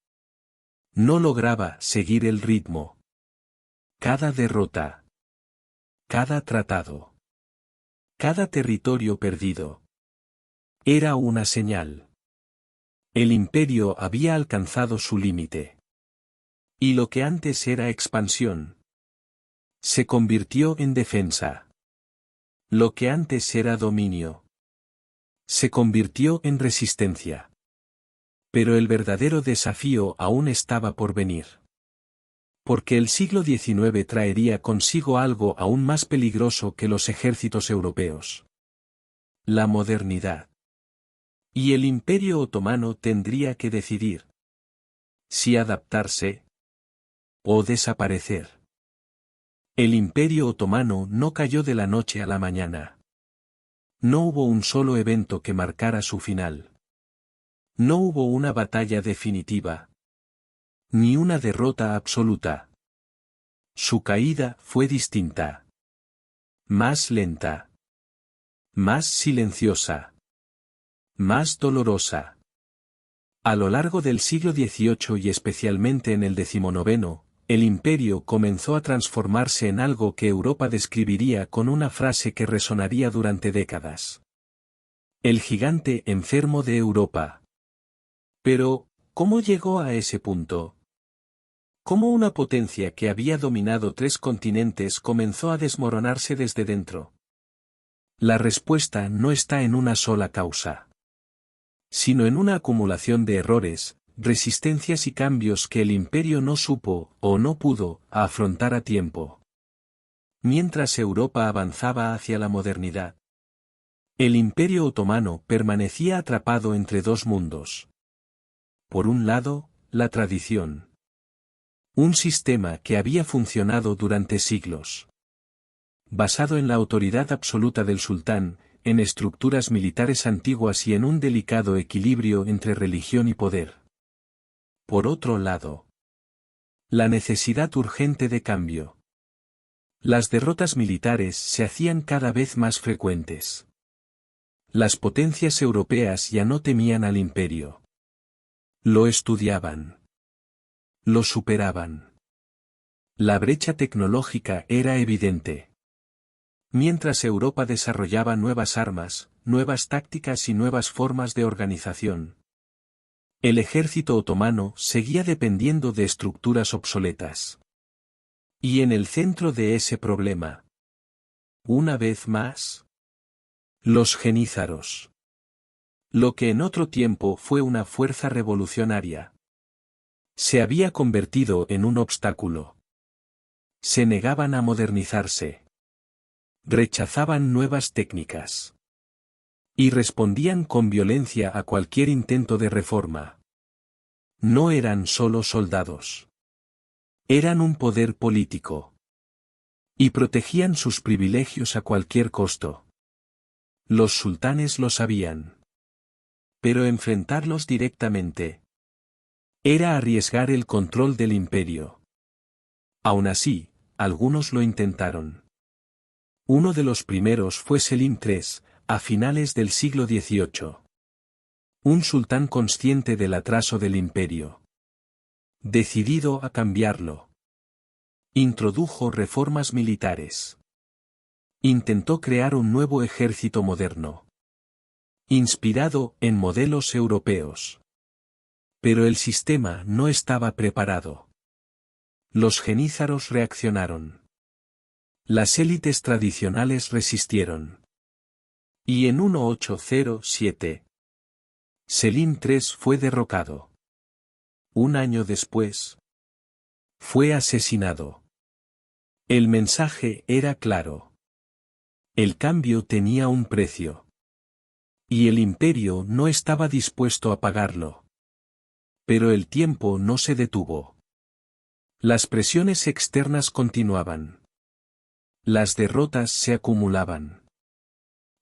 no lograba seguir el ritmo. Cada derrota. Cada tratado. Cada territorio perdido. Era una señal. El imperio había alcanzado su límite. Y lo que antes era expansión se convirtió en defensa. Lo que antes era dominio se convirtió en resistencia. Pero el verdadero desafío aún estaba por venir. Porque el siglo XIX traería consigo algo aún más peligroso que los ejércitos europeos. La modernidad. Y el Imperio Otomano tendría que decidir si adaptarse o desaparecer. El Imperio Otomano no cayó de la noche a la mañana. No hubo un solo evento que marcara su final. No hubo una batalla definitiva. Ni una derrota absoluta. Su caída fue distinta. Más lenta. Más silenciosa. Más dolorosa. A lo largo del siglo XVIII y especialmente en el XIX, el imperio comenzó a transformarse en algo que Europa describiría con una frase que resonaría durante décadas. El gigante enfermo de Europa. Pero, ¿cómo llegó a ese punto? ¿Cómo una potencia que había dominado 3 continentes comenzó a desmoronarse desde dentro? La respuesta no está en una sola causa, sino en una acumulación de errores, resistencias y cambios que el imperio no supo, o no pudo, afrontar a tiempo. Mientras Europa avanzaba hacia la modernidad, el imperio otomano permanecía atrapado entre 2 mundos. Por un lado, la tradición. Un sistema que había funcionado durante siglos. Basado en la autoridad absoluta del sultán, en estructuras militares antiguas y en un delicado equilibrio entre religión y poder. Por otro lado, la necesidad urgente de cambio. Las derrotas militares se hacían cada vez más frecuentes. Las potencias europeas ya no temían al imperio. Lo estudiaban. Lo superaban. La brecha tecnológica era evidente. Mientras Europa desarrollaba nuevas armas, nuevas tácticas y nuevas formas de organización, el ejército otomano seguía dependiendo de estructuras obsoletas. Y en el centro de ese problema, una vez más, los genízaros. Lo que en otro tiempo fue una fuerza revolucionaria, se había convertido en un obstáculo. Se negaban a modernizarse. Rechazaban nuevas técnicas. Y respondían con violencia a cualquier intento de reforma. No eran solo soldados. Eran un poder político. Y protegían sus privilegios a cualquier costo. Los sultanes lo sabían. Pero enfrentarlos directamente era arriesgar el control del imperio. Aun así, algunos lo intentaron. Uno de los primeros fue Selim III, a finales del siglo XVIII. Un sultán consciente del atraso del imperio. Decidido a cambiarlo. Introdujo reformas militares. Intentó crear un nuevo ejército moderno. Inspirado en modelos europeos. Pero el sistema no estaba preparado. Los genízaros reaccionaron. Las élites tradicionales resistieron. Y en 1807, Selim III fue derrocado. Un año después, fue asesinado. El mensaje era claro. El cambio tenía un precio. Y el imperio no estaba dispuesto a pagarlo. Pero el tiempo no se detuvo. Las presiones externas continuaban. Las derrotas se acumulaban.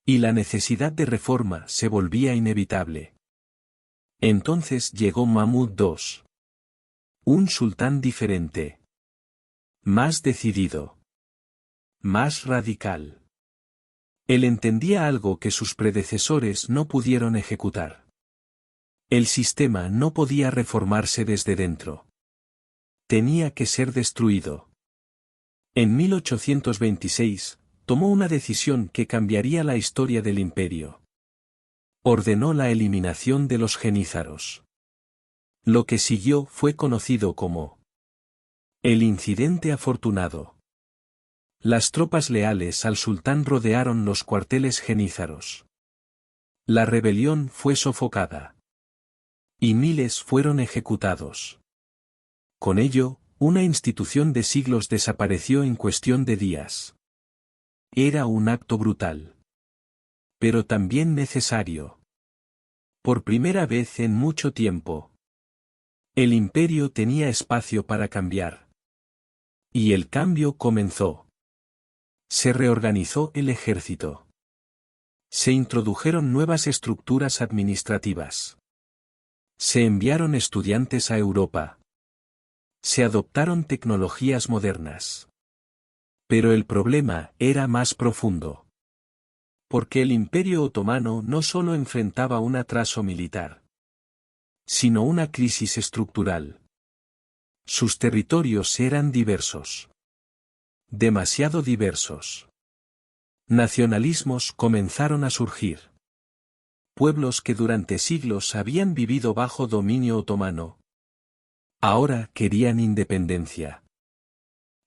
Y la necesidad de reforma se volvía inevitable. Entonces llegó Mahmud II. Un sultán diferente. Más decidido. Más radical. Él entendía algo que sus predecesores no pudieron ejecutar. El sistema no podía reformarse desde dentro. Tenía que ser destruido. En 1826, tomó una decisión que cambiaría la historia del imperio. Ordenó la eliminación de los genízaros. Lo que siguió fue conocido como el incidente afortunado. Las tropas leales al sultán rodearon los cuarteles genízaros. La rebelión fue sofocada. Y miles fueron ejecutados. Con ello, una institución de siglos desapareció en cuestión de días. Era un acto brutal. Pero también necesario. Por primera vez en mucho tiempo. El imperio tenía espacio para cambiar. Y el cambio comenzó. Se reorganizó el ejército. Se introdujeron nuevas estructuras administrativas. Se enviaron estudiantes a Europa. Se adoptaron tecnologías modernas. Pero el problema era más profundo. Porque el Imperio Otomano no solo enfrentaba un atraso militar, sino una crisis estructural. Sus territorios eran diversos. Demasiado diversos. Nacionalismos comenzaron a surgir. Pueblos que durante siglos habían vivido bajo dominio otomano. Ahora querían independencia.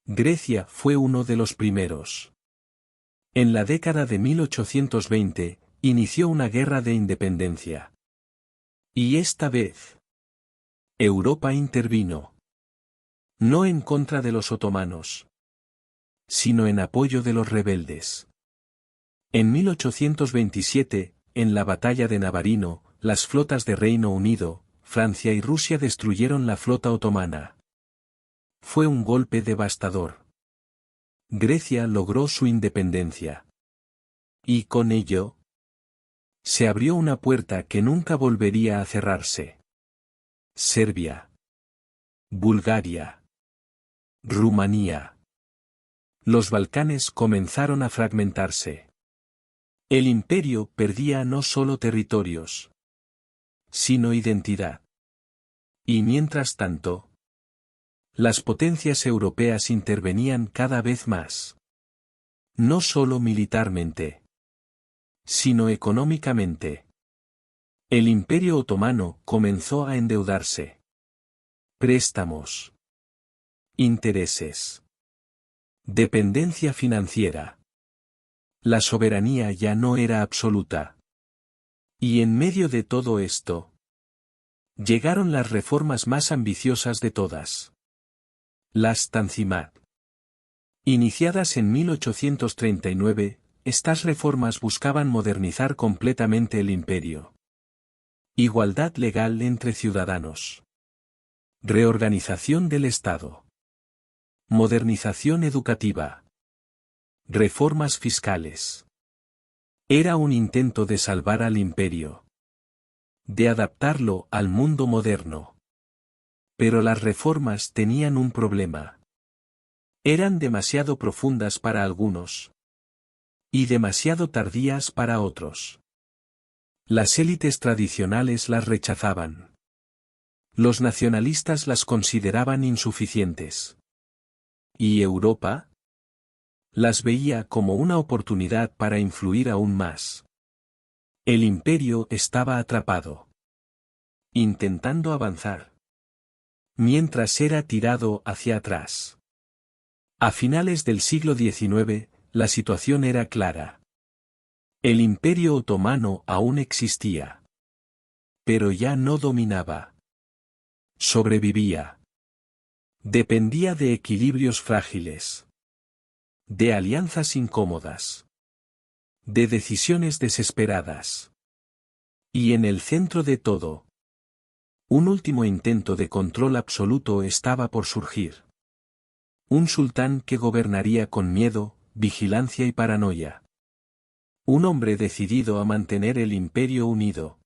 Grecia fue uno de los primeros. En la década de 1820, inició una guerra de independencia. Y esta vez, Europa intervino. No en contra de los otomanos, sino en apoyo de los rebeldes. En 1827, en la batalla de Navarino, las flotas de Reino Unido, Francia y Rusia destruyeron la flota otomana. Fue un golpe devastador. Grecia logró su independencia. Y con ello, se abrió una puerta que nunca volvería a cerrarse. Serbia. Bulgaria. Rumanía. Los Balcanes comenzaron a fragmentarse. El imperio perdía no solo territorios, sino identidad. Y mientras tanto, las potencias europeas intervenían cada vez más. No solo militarmente, sino económicamente. El Imperio Otomano comenzó a endeudarse. Préstamos. Intereses. Dependencia financiera. La soberanía ya no era absoluta. Y en medio de todo esto, llegaron las reformas más ambiciosas de todas. Las Tanzimat. Iniciadas en 1839, estas reformas buscaban modernizar completamente el imperio. Igualdad legal entre ciudadanos. Reorganización del Estado. Modernización educativa. Reformas fiscales. Era un intento de salvar al imperio. De adaptarlo al mundo moderno. Pero las reformas tenían un problema. Eran demasiado profundas para algunos. Y demasiado tardías para otros. Las élites tradicionales las rechazaban. Los nacionalistas las consideraban insuficientes. ¿Y Europa? Las veía como una oportunidad para influir aún más. El imperio estaba atrapado. Intentando avanzar. Mientras era tirado hacia atrás. A finales del siglo XIX, la situación era clara. El Imperio Otomano aún existía. Pero ya no dominaba. Sobrevivía. Dependía de equilibrios frágiles. De alianzas incómodas. De decisiones desesperadas. Y en el centro de todo, un último intento de control absoluto estaba por surgir. Un sultán que gobernaría con miedo, vigilancia y paranoia. Un hombre decidido a mantener el imperio unido.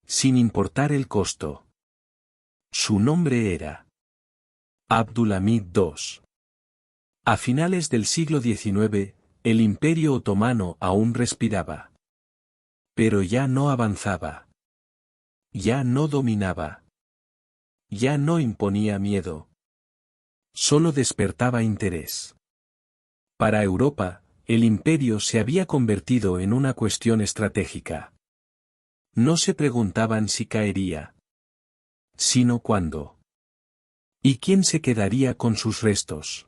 Sin importar el costo. Su nombre era Abdulhamid II. A finales del siglo XIX, el imperio otomano aún respiraba. Pero ya no avanzaba. Ya no dominaba. Ya no imponía miedo. Solo despertaba interés. Para Europa, el imperio se había convertido en una cuestión estratégica. No se preguntaban si caería, sino cuándo. ¿Y quién se quedaría con sus restos?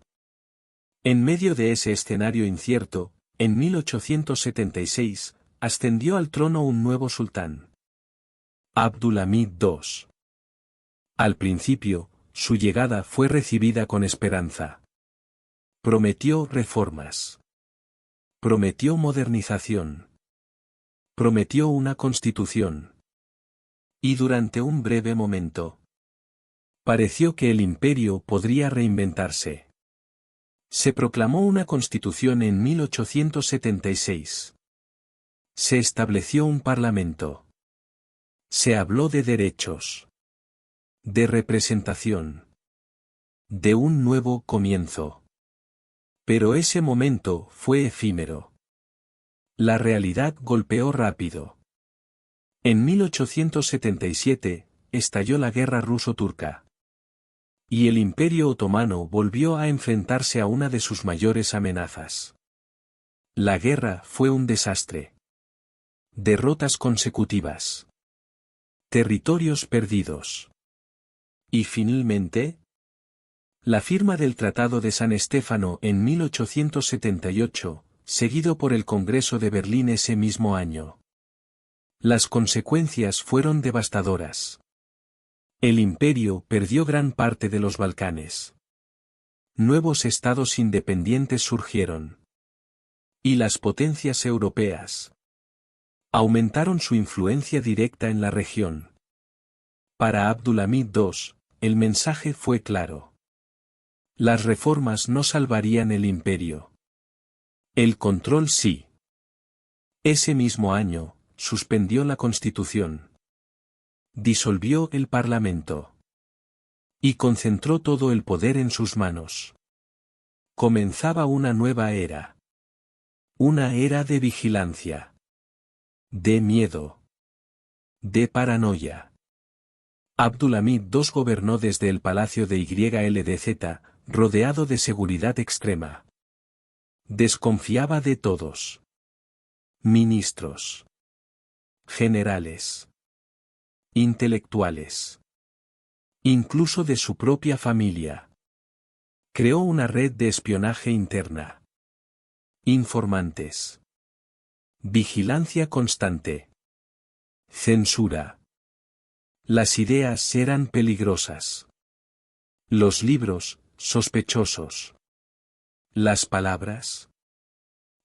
En medio de ese escenario incierto, en 1876, ascendió al trono un nuevo sultán. Abdulhamid II. Al principio, su llegada fue recibida con esperanza. Prometió reformas. Prometió modernización. Prometió una constitución. Y durante un breve momento, pareció que el imperio podría reinventarse. Se proclamó una constitución en 1876. Se estableció un parlamento. Se habló de derechos. De representación. De un nuevo comienzo. Pero ese momento fue efímero. La realidad golpeó rápido. En 1877, estalló la guerra ruso-turca. Y el Imperio Otomano volvió a enfrentarse a una de sus mayores amenazas. La guerra fue un desastre. Derrotas consecutivas. Territorios perdidos. Y finalmente, la firma del Tratado de San Estéfano en 1878, seguido por el Congreso de Berlín ese mismo año. Las consecuencias fueron devastadoras. El imperio perdió gran parte de los Balcanes. Nuevos estados independientes surgieron. Y las potencias europeas aumentaron su influencia directa en la región. Para Abdulhamid II, el mensaje fue claro. Las reformas no salvarían el imperio. El control sí. Ese mismo año, suspendió la Constitución. Disolvió el Parlamento. Y concentró todo el poder en sus manos. Comenzaba una nueva era. Una era de vigilancia. De miedo. De paranoia. Abdulhamid II gobernó desde el palacio de YLDZ, rodeado de seguridad extrema. Desconfiaba de todos. Ministros. Generales. Intelectuales. Incluso de su propia familia. Creó una red de espionaje interna. Informantes. Vigilancia constante. Censura. Las ideas eran peligrosas. Los libros, sospechosos. Las palabras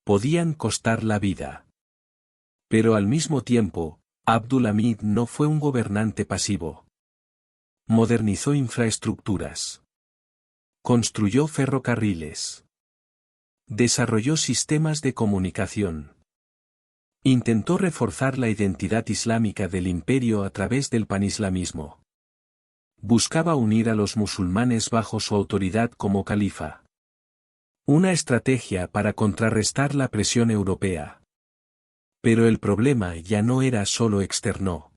podían costar la vida. Pero al mismo tiempo, Abdulhamid no fue un gobernante pasivo. Modernizó infraestructuras. Construyó ferrocarriles. Desarrolló sistemas de comunicación. Intentó reforzar la identidad islámica del imperio a través del panislamismo. Buscaba unir a los musulmanes bajo su autoridad como califa. Una estrategia para contrarrestar la presión europea. Pero el problema ya no era solo externo.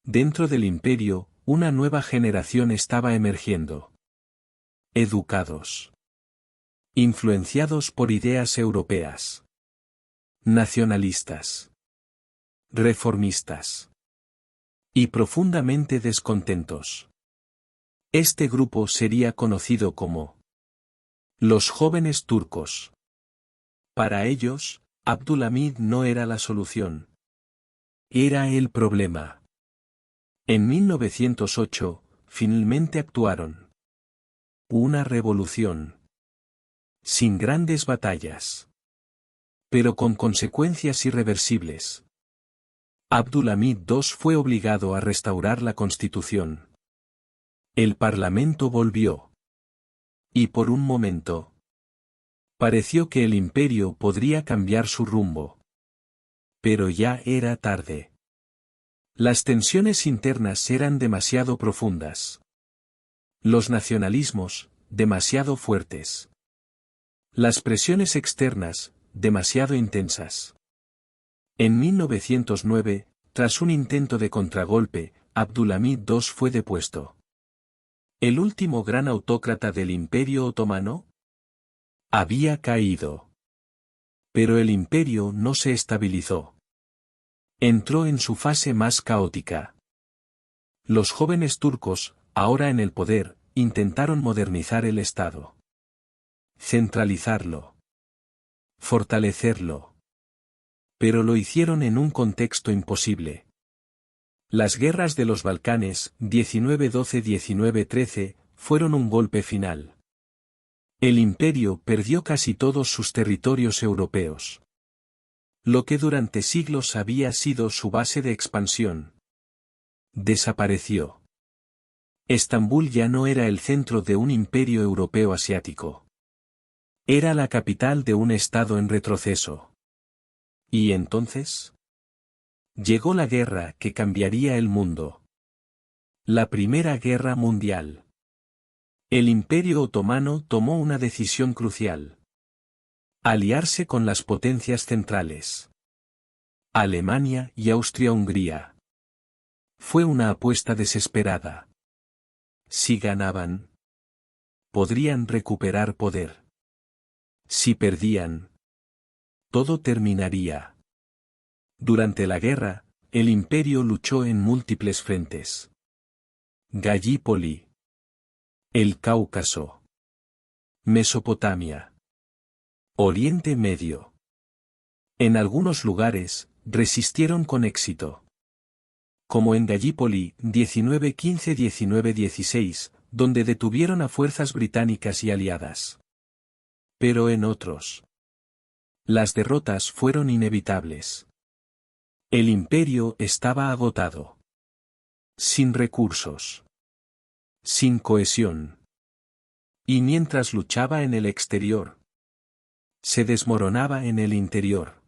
Dentro del imperio, una nueva generación estaba emergiendo. Educados. Influenciados por ideas europeas. Nacionalistas. Reformistas. Y profundamente descontentos. Este grupo sería conocido como los jóvenes turcos. Para ellos, Abdulhamid no era la solución. Era el problema. En 1908, finalmente actuaron. Una revolución. Sin grandes batallas. Pero con consecuencias irreversibles. Abdulhamid II fue obligado a restaurar la Constitución. El Parlamento volvió. Y por un momento, pareció que el imperio podría cambiar su rumbo. Pero ya era tarde. Las tensiones internas eran demasiado profundas. Los nacionalismos, demasiado fuertes. Las presiones externas, demasiado intensas. En 1909, tras un intento de contragolpe, Abdulhamid II fue depuesto. ¿El último gran autócrata del Imperio Otomano? Había caído. Pero el imperio no se estabilizó. Entró en su fase más caótica. Los jóvenes turcos, ahora en el poder, intentaron modernizar el Estado. centralizarlo, fortalecerlo. Pero lo hicieron en un contexto imposible. Las guerras de los Balcanes, 1912-1913, fueron un golpe final. El imperio perdió casi todos sus territorios europeos. Lo que durante siglos había sido su base de expansión desapareció. Estambul ya no era el centro de un imperio europeo asiático. Era la capital de un estado en retroceso. ¿Y entonces? Llegó la guerra que cambiaría el mundo. La Primera Guerra Mundial. El Imperio Otomano tomó una decisión crucial. Aliarse con las potencias centrales. Alemania y Austria-Hungría. Fue una apuesta desesperada. Si ganaban, podrían recuperar poder. Si perdían, todo terminaría. Durante la guerra, el imperio luchó en múltiples frentes. Gallipoli. El Cáucaso. Mesopotamia. Oriente Medio. En algunos lugares, resistieron con éxito. Como en Gallipoli, 1915-1916, donde detuvieron a fuerzas británicas y aliadas. Pero en otros, las derrotas fueron inevitables. El imperio estaba agotado. Sin recursos. Sin cohesión. Y mientras luchaba en el exterior, se desmoronaba en el interior.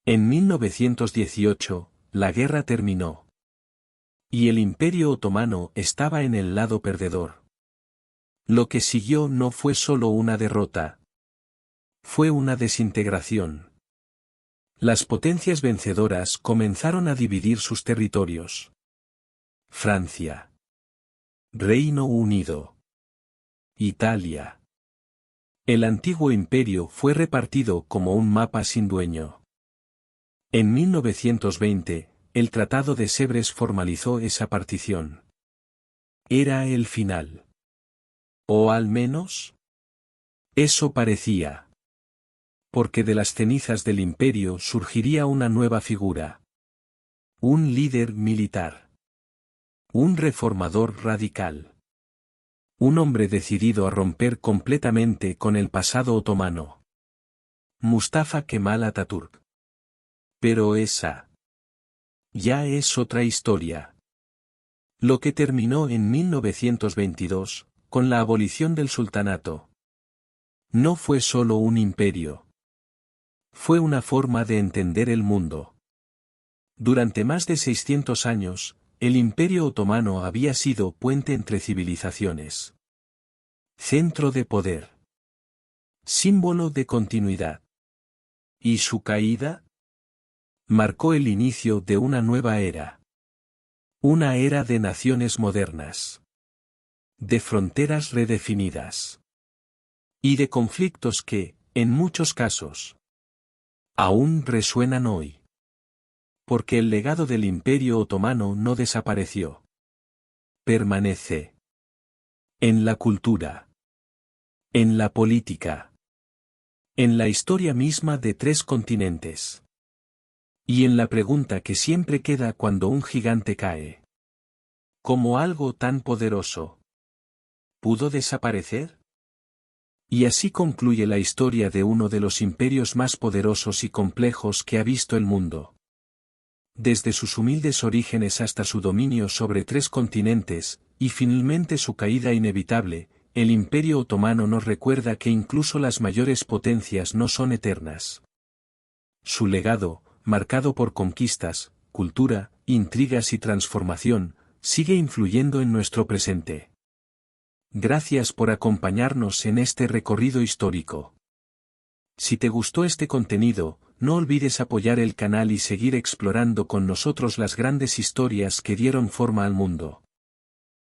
En 1918, la guerra terminó. Y el Imperio Otomano estaba en el lado perdedor. Lo que siguió no fue solo una derrota. Fue una desintegración. Las potencias vencedoras comenzaron a dividir sus territorios. Francia. Reino Unido. Italia. El antiguo imperio fue repartido como un mapa sin dueño. En 1920, el Tratado de Sèvres formalizó esa partición. Era el final. O al menos, eso parecía. Porque de las cenizas del imperio surgiría una nueva figura. Un líder militar. Un reformador radical. Un hombre decidido a romper completamente con el pasado otomano. Mustafa Kemal Atatürk. Pero esa ya es otra historia. Lo que terminó en 1922, con la abolición del sultanato, no fue solo un imperio. Fue una forma de entender el mundo. Durante más de 600 años, el Imperio Otomano había sido puente entre civilizaciones. Centro de poder. Símbolo de continuidad. ¿Y su caída? Marcó el inicio de una nueva era. Una era de naciones modernas. De fronteras redefinidas. Y de conflictos que, en muchos casos, aún resuenan hoy. Porque el legado del Imperio Otomano no desapareció. Permanece. En la cultura. En la política. En la historia misma de 3 continentes. Y en la pregunta que siempre queda cuando un gigante cae. ¿Cómo algo tan poderoso pudo desaparecer? Y así concluye la historia de uno de los imperios más poderosos y complejos que ha visto el mundo. Desde sus humildes orígenes hasta su dominio sobre 3 continentes, y finalmente su caída inevitable, el Imperio Otomano nos recuerda que incluso las mayores potencias no son eternas. Su legado, marcado por conquistas, cultura, intrigas y transformación, sigue influyendo en nuestro presente. Gracias por acompañarnos en este recorrido histórico. Si te gustó este contenido, no olvides apoyar el canal y seguir explorando con nosotros las grandes historias que dieron forma al mundo.